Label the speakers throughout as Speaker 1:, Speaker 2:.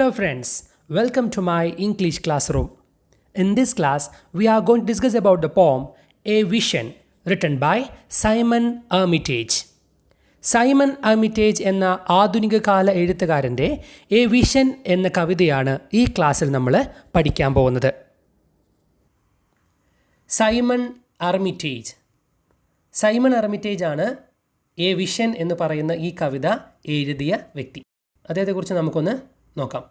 Speaker 1: Hello friends, welcome to my English classroom. In this class, we are going to discuss about the poem A Vision written by Simon Armitage. Simon Armitage എന്ന ആധുനിക കാല എഴുത്തുകാരൻ്റെ A vision എന്ന കവിതയാണ് ഈ ക്ലാസ്സിൽ നമ്മൾ പഠിക്കാൻ പോകുന്നത്. സൈമൺ ആർമിറ്റേജ് ആണ് എ വിഷൻ എന്ന് പറയുന്ന ഈ കവിത എഴുതിയ വ്യക്തി. അദ്ദേഹത്തെക്കുറിച്ച് നമുക്കൊന്ന് നോക്കാം.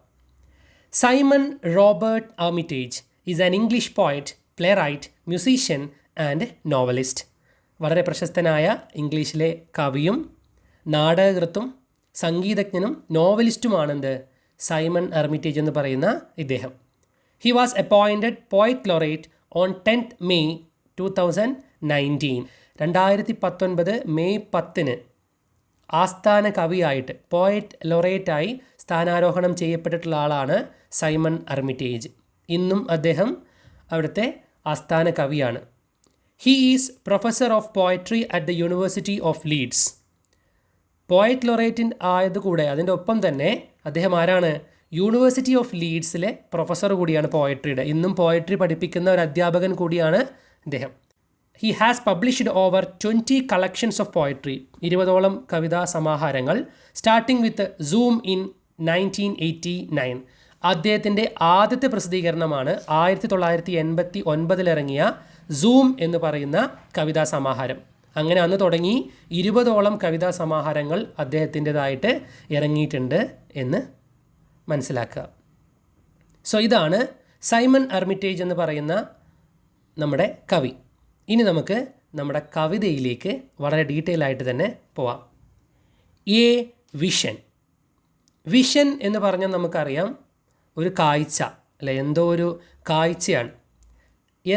Speaker 1: Simon Robert Armitage is an English poet, playwright, musician and novelist. വളരെ പ്രശസ്തനായ ഇംഗ്ലീഷിലെ കവിയും നാടകകൃത്തും സംഗീതജ്ഞനും നോവലിസ്റ്റുമാണെന്ത് സൈമൺ ആർമിറ്റേജ് എന്ന് പറയുന്ന ഇദ്ദേഹം. He was appointed poet laureate on 10th May 2019. 2019 May 10 ആസ്ഥാന കവിയായിട്ട് പോയറ്റ് ലൊറേറ്റായി സ്ഥാനാരോഹണം ചെയ്യപ്പെട്ടിട്ടുള്ള ആളാണ് സൈമൺ ആർമിറ്റേജ്. ഇന്നും അദ്ദേഹം അവിടുത്തെ ആസ്ഥാന കവിയാണ്. He is professor of poetry at the university of Leeds. Poet ലൊറേറ്റിൻ ആയതുകൂടെ അതിൻ്റെ ഒപ്പം തന്നെ അദ്ദേഹം ആരാണ്? യൂണിവേഴ്സിറ്റി ഓഫ് ലീഡ്സിലെ പ്രൊഫസർ കൂടിയാണ് പോയട്രിയുടെ. ഇന്നും പോയട്രി പഠിപ്പിക്കുന്ന ഒരു അധ്യാപകൻ കൂടിയാണ് അദ്ദേഹം. He has published over 20 collections of poetry, 20ഓളം കവിതാ സമാഹാരങ്ങൾ. Starting with zoom in 1989. അദ്ദേഹത്തിൻ്റെ ആദ്യത്തെ പ്രസിദ്ധീകരണമാണ് 1989 ഇറങ്ങിയ സൂം എന്ന് പറയുന്ന കവിതാ സമാഹാരം. അങ്ങനെ അന്ന് തുടങ്ങി 20ഓളം കവിതാ സമാഹാരങ്ങൾ അദ്ദേഹത്തിൻ്റെതായിട്ട് ഇറങ്ങിയിട്ടുണ്ട് എന്ന് മനസ്സിലാക്കുക. സോ ഇതാണ് സൈമൺ ആർമിറ്റേജ് എന്ന് പറയുന്ന നമ്മുടെ കവി. ഇനി നമുക്ക് നമ്മുടെ കവിതയിലേക്ക് വളരെ ഡീറ്റെയിൽ ആയിട്ട് തന്നെ പോവാം. എ വിഷൻ എന്ന് പറഞ്ഞാൽ നമുക്കറിയാം ഒരു കാഴ്ച, അല്ലെ? എന്തോ ഒരു കാഴ്ചയാണ്.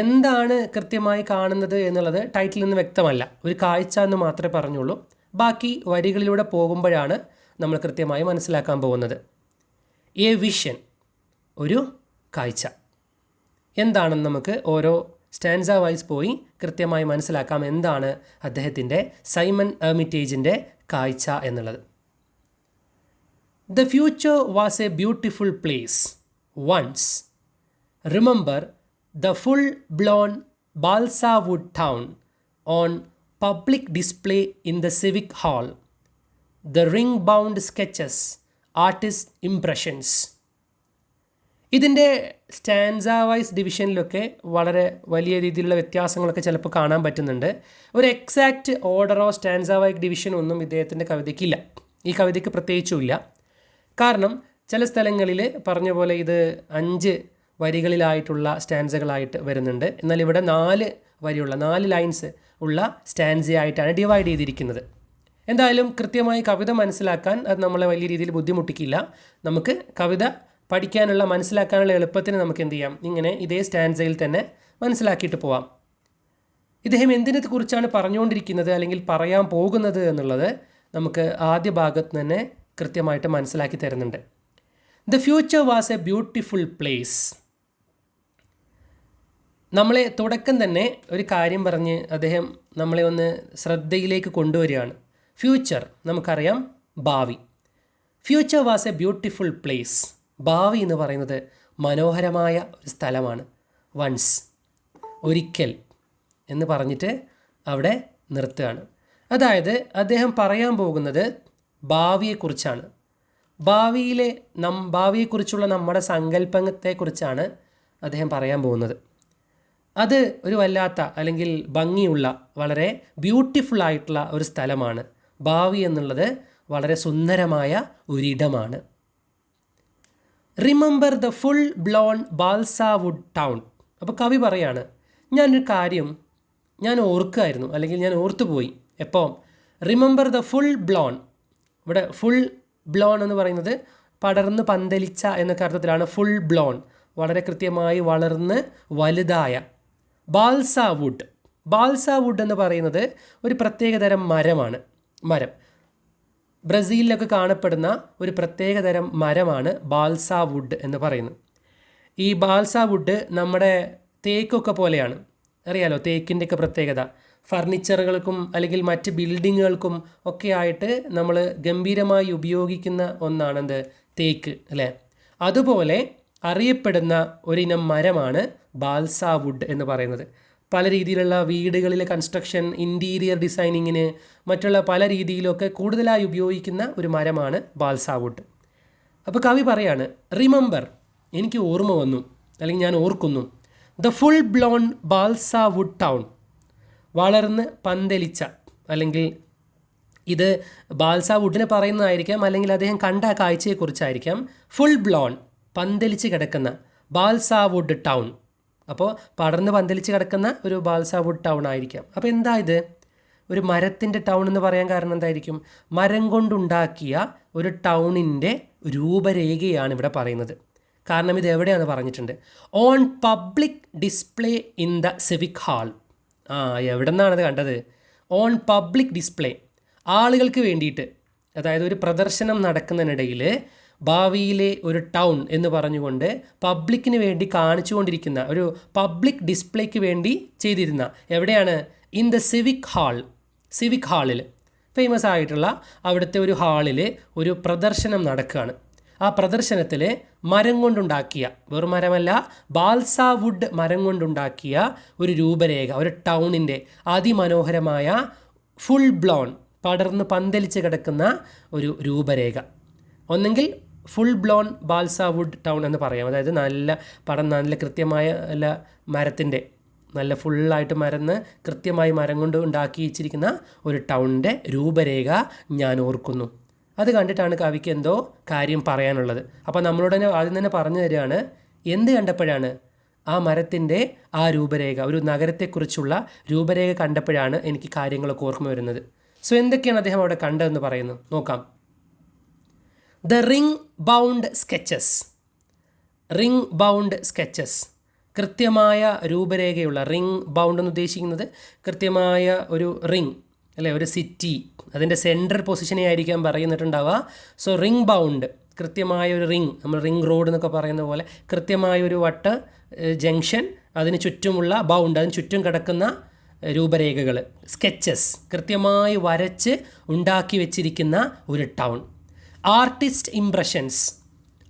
Speaker 1: എന്താണ് കൃത്യമായി കാണുന്നത് എന്നുള്ളത് ടൈറ്റിൽ നിന്ന് വ്യക്തമല്ല. ഒരു കാഴ്ച എന്ന് മാത്രമേ പറഞ്ഞുള്ളൂ. ബാക്കി വരികളിലൂടെ പോകുമ്പോഴാണ് നമ്മൾ കൃത്യമായി മനസ്സിലാക്കാൻ പോകുന്നത്. എ വിഷൻ, ഒരു കാഴ്ച എന്താണെന്ന് നമുക്ക് ഓരോ സ്റ്റാൻസ വൈസ് പോയി കൃത്യമായി മനസ്സിലാക്കാം എന്താണ് അദ്ദേഹത്തിൻ്റെ സൈമൺ ആർമിറ്റേജിൻ്റെ കാഴ്ച എന്നുള്ളത്. The future was a beautiful place once. Remember the full-blown balsa wood town on public display in the civic hall. The ring-bound sketches, artist impressions. ഇതിൻ്റെ സ്റ്റാൻസ വൈസ് ഡിവിഷനിലൊക്കെ വളരെ വലിയ രീതിയിലുള്ള വ്യത്യാസങ്ങളൊക്കെ ചിലപ്പോൾ കാണാൻ പറ്റുന്നുണ്ട്. ഒരു എക്സാക്റ്റ് ഓർഡറോ സ്റ്റാൻസ വൈസ് ഡിവിഷനോ ഒന്നും ഇദ്ദേഹത്തിൻ്റെ കവിതയ്ക്കില്ല. ഈ കവിതയ്ക്ക് പ്രത്യേകിച്ചുമില്ല. കാരണം ചില സ്ഥലങ്ങളിൽ പറഞ്ഞ പോലെ ഇത് 5 വരികളിലായിട്ടുള്ള സ്റ്റാൻസകളായിട്ട് വരുന്നുണ്ട്. എന്നാൽ ഇവിടെ 4 ലൈൻസ് ഉള്ള സ്റ്റാൻസയായിട്ടാണ് ഡിവൈഡ് ചെയ്തിരിക്കുന്നത്. എന്തായാലും കൃത്യമായി കവിത മനസ്സിലാക്കാൻ അത് നമ്മളെ വലിയ രീതിയിൽ ബുദ്ധിമുട്ടിക്കില്ല. നമുക്ക് കവിത പഠിക്കാനുള്ള മനസ്സിലാക്കാനുള്ള എളുപ്പത്തിന് നമുക്ക് എന്ത് ചെയ്യാം, ഇങ്ങനെ ഇതേ സ്റ്റാൻസയിൽ തന്നെ മനസ്സിലാക്കിയിട്ട് പോവാം. ഇദ്ദേഹം എന്തിനെ കുറിച്ചാണ് പറഞ്ഞുകൊണ്ടിരിക്കുന്നത് അല്ലെങ്കിൽ പറയാൻ പോകുന്നത് എന്നുള്ളത് നമുക്ക് ആദ്യ ഭാഗത്ത് തന്നെ കൃത്യമായിട്ട് മനസ്സിലാക്കി തരുന്നുണ്ട്. The future was a beautiful place. നമ്മളെ തുടക്കം തന്നെ ഒരു കാര്യം പറഞ്ഞ് അദ്ദേഹം നമ്മളെ ഒന്ന് ശ്രദ്ധയിലേക്ക് കൊണ്ടുവരികയാണ്. ഫ്യൂച്ചർ നമുക്കറിയാം, ഭാവി. Future was a beautiful place. ഭാവി എന്ന് പറയുന്നത് മനോഹരമായ ഒരു സ്ഥലമാണ്. വൺസ്, ഒരിക്കൽ എന്ന് പറഞ്ഞിട്ട് അവിടെ നിർത്തുകയാണ്. അതായത് അദ്ദേഹം പറയാൻ പോകുന്നത് ഭാവിയെക്കുറിച്ചാണ്. ഭാവിയെക്കുറിച്ചുള്ള നമ്മുടെ സങ്കല്പത്തെക്കുറിച്ചാണ് അദ്ദേഹം പറയാൻ പോകുന്നത്. അത് ഒരു വല്ലാത്ത അല്ലെങ്കിൽ ഭംഗിയുള്ള വളരെ ബ്യൂട്ടിഫുൾ ആയിട്ടുള്ള ഒരു സ്ഥലമാണ്. ഭാവി എന്നുള്ളത് വളരെ സുന്ദരമായ ഒരിടമാണ്. Remember the full blown balsa wood town. അപ്പോൾ കവി പറയാണ്, ഞാനൊരു കാര്യം ഓർക്കുമായിരുന്നു, അല്ലെങ്കിൽ ഞാൻ ഓർത്തുപോയി. എപ്പോൾ? Remember the full blown. ഇവിടെ ഫുൾ ബ്ലോൺ എന്ന് പറയുന്നത് പടർന്ന് പന്തലിച്ച എന്നൊക്കെ അർത്ഥത്തിലാണ്. ഫുൾ ബ്ലോൺ, വളരെ കൃത്യമായി വളർന്ന് വലുതായ. ബാൽസ വുഡ് എന്ന് പറയുന്നത് ഒരു പ്രത്യേകതരം മരമാണ്. ബ്രസീലിലൊക്കെ കാണപ്പെടുന്ന ഒരു പ്രത്യേകതരം മരമാണ് ബാൽസ വുഡ് എന്ന് പറയുന്നത്. ഈ ബാൽസ വുഡ് നമ്മുടെ തേക്കൊക്കെ പോലെയാണ്. അറിയാലോ തേക്കിൻ്റെയൊക്കെ പ്രത്യേകത. ഫർണിച്ചറുകൾക്കും അല്ലെങ്കിൽ മറ്റ് ബിൽഡിങ്ങുകൾക്കും ഒക്കെ ആയിട്ട് നമ്മൾ ഗംഭീരമായി ഉപയോഗിക്കുന്ന ഒന്നാണ് തേക്ക്, അല്ലേ? അതുപോലെ അറിയപ്പെടുന്ന ഒരിനം മരമാണ് ബാൽസ വുഡ് എന്ന് പറയുന്നത്. പല രീതിയിലുള്ള വീടുകളിലെ കൺസ്ട്രക്ഷൻ, ഇൻറ്റീരിയർ ഡിസൈനിങ്ങിന്, മറ്റുള്ള പല രീതിയിലൊക്കെ കൂടുതലായി ഉപയോഗിക്കുന്ന ഒരു മരമാണ് ബാൽസ വുഡ്. അപ്പോൾ കവി പറയാണ്, റിമെമ്പർ, എനിക്ക് ഓർമ്മ വന്നു, അല്ലെങ്കിൽ ഞാൻ ഓർക്കുന്നു, the full blown balsa wood town, വളർന്ന് പന്തലിച്ച, അല്ലെങ്കിൽ ഇത് ബാൽസ വുഡിനെ പറയുന്നതായിരിക്കാം, അല്ലെങ്കിൽ അദ്ദേഹം കണ്ട കാഴ്ചയെക്കുറിച്ചായിരിക്കാം. ഫുൾ ബ്ലോൺ, പന്തലിച്ച് കിടക്കുന്ന ബാൽസ വുഡ് ടൗൺ, അപ്പോൾ പടർന്ന് പന്തലിച്ച് കിടക്കുന്ന ഒരു ബാൽസ വുഡ് ടൗൺ ആയിരിക്കാം. അപ്പോൾ എന്താ ഇത്? ഒരു മരത്തിൻ്റെ ടൗൺ എന്ന് പറയാൻ കാരണം എന്തായിരിക്കും? മരം കൊണ്ടുണ്ടാക്കിയ ഒരു ടൗണിൻ്റെ രൂപരേഖയാണ് ഇവിടെ പറയുന്നത്. കാരണം ഇത് എവിടെയാണെന്ന് പറഞ്ഞിട്ടുണ്ട്, on public display in the civic hall. എവിടെ നിന്നാണത് കണ്ടത്? ഓൺ പബ്ലിക് ഡിസ്പ്ലേ, ആളുകൾക്ക് വേണ്ടിയിട്ട്, അതായത് ഒരു പ്രദർശനം നടക്കുന്നതിനിടയിൽ ഭാവിയിലെ ഒരു ടൗൺ എന്ന് പറഞ്ഞുകൊണ്ട് പബ്ലിക്കിന് വേണ്ടി കാണിച്ചുകൊണ്ടിരിക്കുന്ന ഒരു പബ്ലിക് ഡിസ്പ്ലേക്ക് വേണ്ടി ചെയ്തിരുന്ന, എവിടെയാണ്? In the civic hall. Civic ഹാളിൽ, ഫേമസ് ആയിട്ടുള്ള അവിടുത്തെ ഒരു ഹാളിൽ ഒരു പ്രദർശനം നടക്കുകയാണ്. ആ പ്രദർശനത്തിൽ മരം കൊണ്ടുണ്ടാക്കിയ, വെറും മരമല്ല, ബാൽസ വുഡ് മരം കൊണ്ടുണ്ടാക്കിയ ഒരു രൂപരേഖ, ഒരു ടൗണിൻ്റെ അതിമനോഹരമായ ഫുൾ ബ്ലോൺ, പടർന്ന് പന്തലിച്ച് കിടക്കുന്ന ഒരു രൂപരേഖ. ഒന്നെങ്കിൽ full blown balsa wood town എന്ന് പറയാം, അതായത് നല്ല കൃത്യമായ മരത്തിൻ്റെ, നല്ല ഫുള്ളായിട്ട് കൃത്യമായി മരം കൊണ്ട് ഉണ്ടാക്കി വെച്ചിരിക്കുന്ന ഒരു ടൗണിൻ്റെ രൂപരേഖ ഞാൻ ഓർക്കുന്നു. അത് കണ്ടിട്ടാണ് കവിക്ക് എന്തോ കാര്യം പറയാനുള്ളത്. അപ്പോൾ നമ്മളോട് തന്നെ ആദ്യം തന്നെ പറഞ്ഞു തരികയാണ്, എന്ത് കണ്ടപ്പോഴാണ്? ആ മരത്തിൻ്റെ ആ രൂപരേഖ, ഒരു നഗരത്തെക്കുറിച്ചുള്ള രൂപരേഖ കണ്ടപ്പോഴാണ് എനിക്ക് കാര്യങ്ങളൊക്കെ ഓർമ്മ വരുന്നത്. സോ എന്തൊക്കെയാണ് അദ്ദേഹം അവിടെ കണ്ടതെന്ന് പറയുന്നു, നോക്കാം. The ring bound sketches. Ring bound sketches, കൃത്യമായ രൂപരേഖയുള്ള, റിംഗ് ബൗണ്ട് എന്ന് ഉദ്ദേശിക്കുന്നത് കൃത്യമായ ഒരു റിംഗ്, അല്ലേ, ഒരു സിറ്റി, അതിൻ്റെ സെൻട്രൽ പൊസിഷനെ ആയിരിക്കാം പറയുന്നിട്ടുണ്ടാവുക. സോ റിംഗ് ബൗണ്ട്, കൃത്യമായ ഒരു റിംഗ്, നമ്മൾ റിംഗ് റോഡ് എന്നൊക്കെ പറയുന്ന പോലെ കൃത്യമായ ഒരു ജംഗ്ഷൻ, അതിന് ചുറ്റുമുള്ള ബൗണ്ട്, അതിന് ചുറ്റും കിടക്കുന്ന രൂപരേഖകൾ, സ്കെച്ചസ്, കൃത്യമായി വരച്ച് ഉണ്ടാക്കി വെച്ചിരിക്കുന്ന ഒരു ടൗൺ. ആർട്ടിസ്റ്റ് ഇംപ്രഷൻസ്,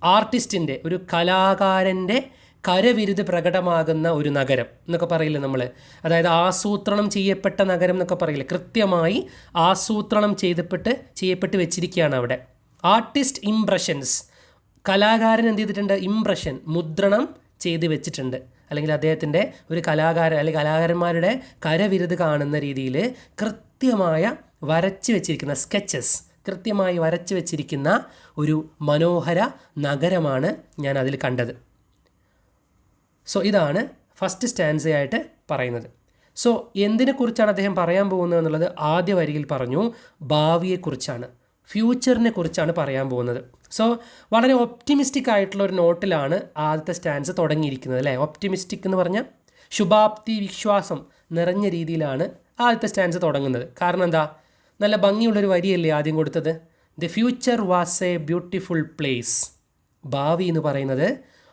Speaker 1: ആർട്ടിസ്റ്റിൻ്റെ, ഒരു കലാകാരൻ്റെ കരവിരുത് പ്രകടമാകുന്ന ഒരു നഗരം എന്നൊക്കെ പറയില്ലേ നമ്മൾ, അതായത് ആസൂത്രണം ചെയ്യപ്പെട്ട നഗരം എന്നൊക്കെ പറയില്ലേ, കൃത്യമായി ആസൂത്രണം ചെയ്യപ്പെട്ട് വെച്ചിരിക്കുകയാണ് അവിടെ. ആർട്ടിസ്റ്റ് ഇംപ്രഷൻസ്, കലാകാരൻ എന്ത് ചെയ്തിട്ടുണ്ട്? ഇംപ്രഷൻ, മുദ്രണം ചെയ്ത് വെച്ചിട്ടുണ്ട്, അല്ലെങ്കിൽ അദ്ദേഹത്തിൻ്റെ ഒരു കലാകാരന്മാരുടെ കരവിരുത് കാണുന്ന രീതിയിൽ കൃത്യമായ വരച്ച് വെച്ചിരിക്കുന്ന സ്കെച്ചസ്, കൃത്യമായി വരച്ച് വെച്ചിരിക്കുന്ന ഒരു മനോഹര നഗരമാണ് ഞാൻ അതിൽ കണ്ടത്. സോ ഇതാണ് ഫസ്റ്റ് സ്റ്റാൻസയായിട്ട് പറയുന്നത്. സോ എന്തിനെക്കുറിച്ചാണ് അദ്ദേഹം പറയാൻ പോകുന്നത് എന്നുള്ളത് ആദ്യ വരിയിൽ പറഞ്ഞു, ഭാവിയെക്കുറിച്ചാണ്, ഫ്യൂച്ചറിനെ കുറിച്ചാണ് പറയാൻ പോകുന്നത്. സോ വളരെ ഒപ്റ്റിമിസ്റ്റിക് ആയിട്ടുള്ള ഒരു നോട്ടിലാണ് ആദ്യത്തെ സ്റ്റാൻസ് തുടങ്ങിയിരിക്കുന്നത്, അല്ലേ? ഒപ്റ്റിമിസ്റ്റിക് എന്ന് പറഞ്ഞാൽ ശുഭാപ്തി വിശ്വാസം നിറഞ്ഞ രീതിയിലാണ് ആദ്യത്തെ സ്റ്റാൻസ് തുടങ്ങുന്നത്. കാരണം എന്താ? നല്ല ഭംഗിയുള്ളൊരു വരിയല്ലേ ആദ്യം കൊടുത്തത്, the future was a beautiful place. ഭാവി എന്ന് പറയുന്നത്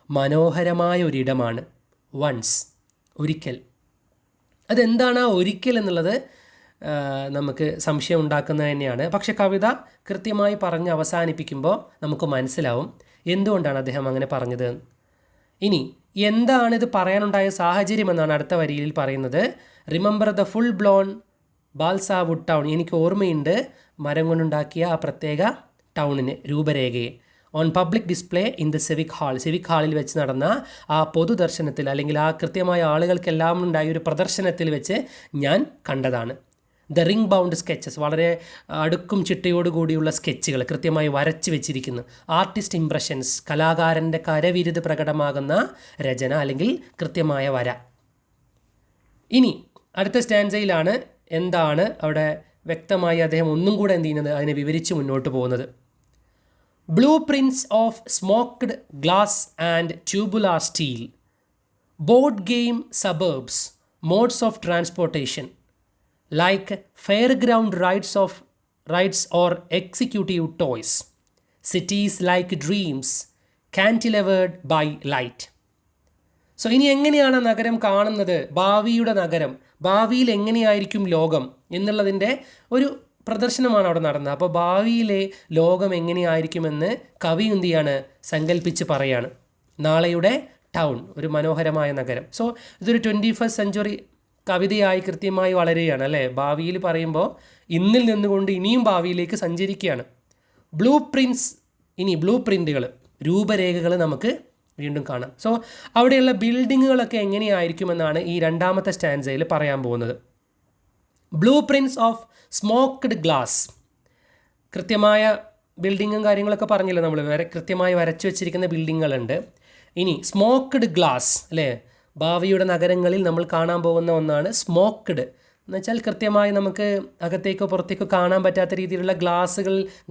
Speaker 1: മനോഹരമായ ഒരിടമാണ്. വൺസ്, ഒരിക്കൽ. അതെന്താണ് ആ ഒരിക്കൽ എന്നുള്ളത് നമുക്ക് സംശയം ഉണ്ടാക്കുന്നത് തന്നെയാണ്. പക്ഷെ കവിത കൃത്യമായി പറഞ്ഞ് അവസാനിപ്പിക്കുമ്പോൾ നമുക്ക് മനസ്സിലാവും എന്തുകൊണ്ടാണ് അദ്ദേഹം അങ്ങനെ പറഞ്ഞത്. ഇനി എന്താണിത് പറയാനുണ്ടായ സാഹചര്യം എന്നാണ് അടുത്ത വരിയിൽ പറയുന്നത്. Remember the full blown balsa wood town. എനിക്ക് ഓർമ്മയുണ്ട് മരം കൊണ്ടുണ്ടാക്കിയ ആ പ്രത്യേക ടൗണിന് രൂപരേഖയെ. On public display in the civic hall. Civic ഹാളിൽ വെച്ച് നടന്ന ആ പൊതുദർശനത്തിൽ, അല്ലെങ്കിൽ ആ കൃത്യമായ ആളുകൾക്കെല്ലാം ഉണ്ടായ ഒരു പ്രദർശനത്തിൽ വെച്ച് ഞാൻ കണ്ടതാണ്. ദ റിംഗ് ബൗണ്ട് സ്കെച്ചസ്, വളരെ അടുക്കും ചിട്ടയോടുകൂടിയുള്ള സ്കെച്ചുകൾ കൃത്യമായി വരച്ച് വെച്ചിരിക്കുന്നു. ആർട്ടിസ്റ്റ് ഇംപ്രഷൻസ്, കലാകാരൻ്റെ കരവിരുത് പ്രകടമാകുന്ന രചന അല്ലെങ്കിൽ കൃത്യമായ വര. ഇനി അടുത്ത സ്റ്റാൻസയിലാണ് എന്താണ് അവിടെ വ്യക്തമായി അദ്ദേഹം ഒന്നും കൂടെ എന്ത് ചെയ്യുന്നത്, അതിനെ വിവരിച്ച് മുന്നോട്ട് പോകുന്നത്. Blueprints of smoked glass and tubular steel, board game suburbs, modes of transportation like fairground rides or executive toys, cities like dreams cantilevered by light. So ഇനി എങ്ങനെയാണ് നഗരം കാണുന്നത്, ഭാവിയുടെ നഗരം, ഭാവിയിൽ എങ്ങനെയായിരിക്കും ലോകം എന്നുള്ളതിൻ്റെ ഒരു പ്രദർശനമാണ് അവിടെ നടന്നത്. അപ്പോൾ ഭാവിയിലെ ലോകം എങ്ങനെയായിരിക്കുമെന്ന് കവി എന്ത് ചെയ്യാണ്, സങ്കല്പിച്ച് പറയാണ്. നാളെയുടെ ടൗൺ, ഒരു മനോഹരമായ നഗരം. സോ ഇതൊരു 21st സെഞ്ച്വറി കവിതയായി കൃത്യമായി വളരുകയാണ് അല്ലേ. ഭാവിയിൽ പറയുമ്പോൾ ഇന്നിൽ നിന്നുകൊണ്ട് ഇനിയും ഭാവിയിലേക്ക് സഞ്ചരിക്കുകയാണ്. ബ്ലൂ പ്രിൻറ്റ്സ്, ഇനി ബ്ലൂ പ്രിൻറ്റുകൾ, രൂപരേഖകൾ നമുക്ക് വീണ്ടും കാണാം. സോ അവിടെയുള്ള ബിൽഡിങ്ങുകളൊക്കെ എങ്ങനെയായിരിക്കുമെന്നാണ് ഈ രണ്ടാമത്തെ സ്റ്റാൻസയിൽ പറയാൻ പോകുന്നത്. Blueprints of smoked glass, കൃത്യമായ ബിൽഡിങ്ങും കാര്യങ്ങളൊക്കെ പറഞ്ഞില്ലേ നമ്മൾ, കൃത്യമായി വരച്ചു വെച്ചിരിക്കുന്ന ബിൽഡിങ്ങുകളുണ്ട്. ഇനി സ്മോക്ക്ഡ് ഗ്ലാസ് അല്ലേ, ഭാവിയുടെ നഗരങ്ങളിൽ നമ്മൾ കാണാൻ പോകുന്ന ഒന്നാണ് സ്മോക്ക്ഡ് എന്ന് വെച്ചാൽ കൃത്യമായി നമുക്ക് അകത്തേക്കോ പുറത്തേക്കോ കാണാൻ പറ്റാത്ത രീതിയിലുള്ള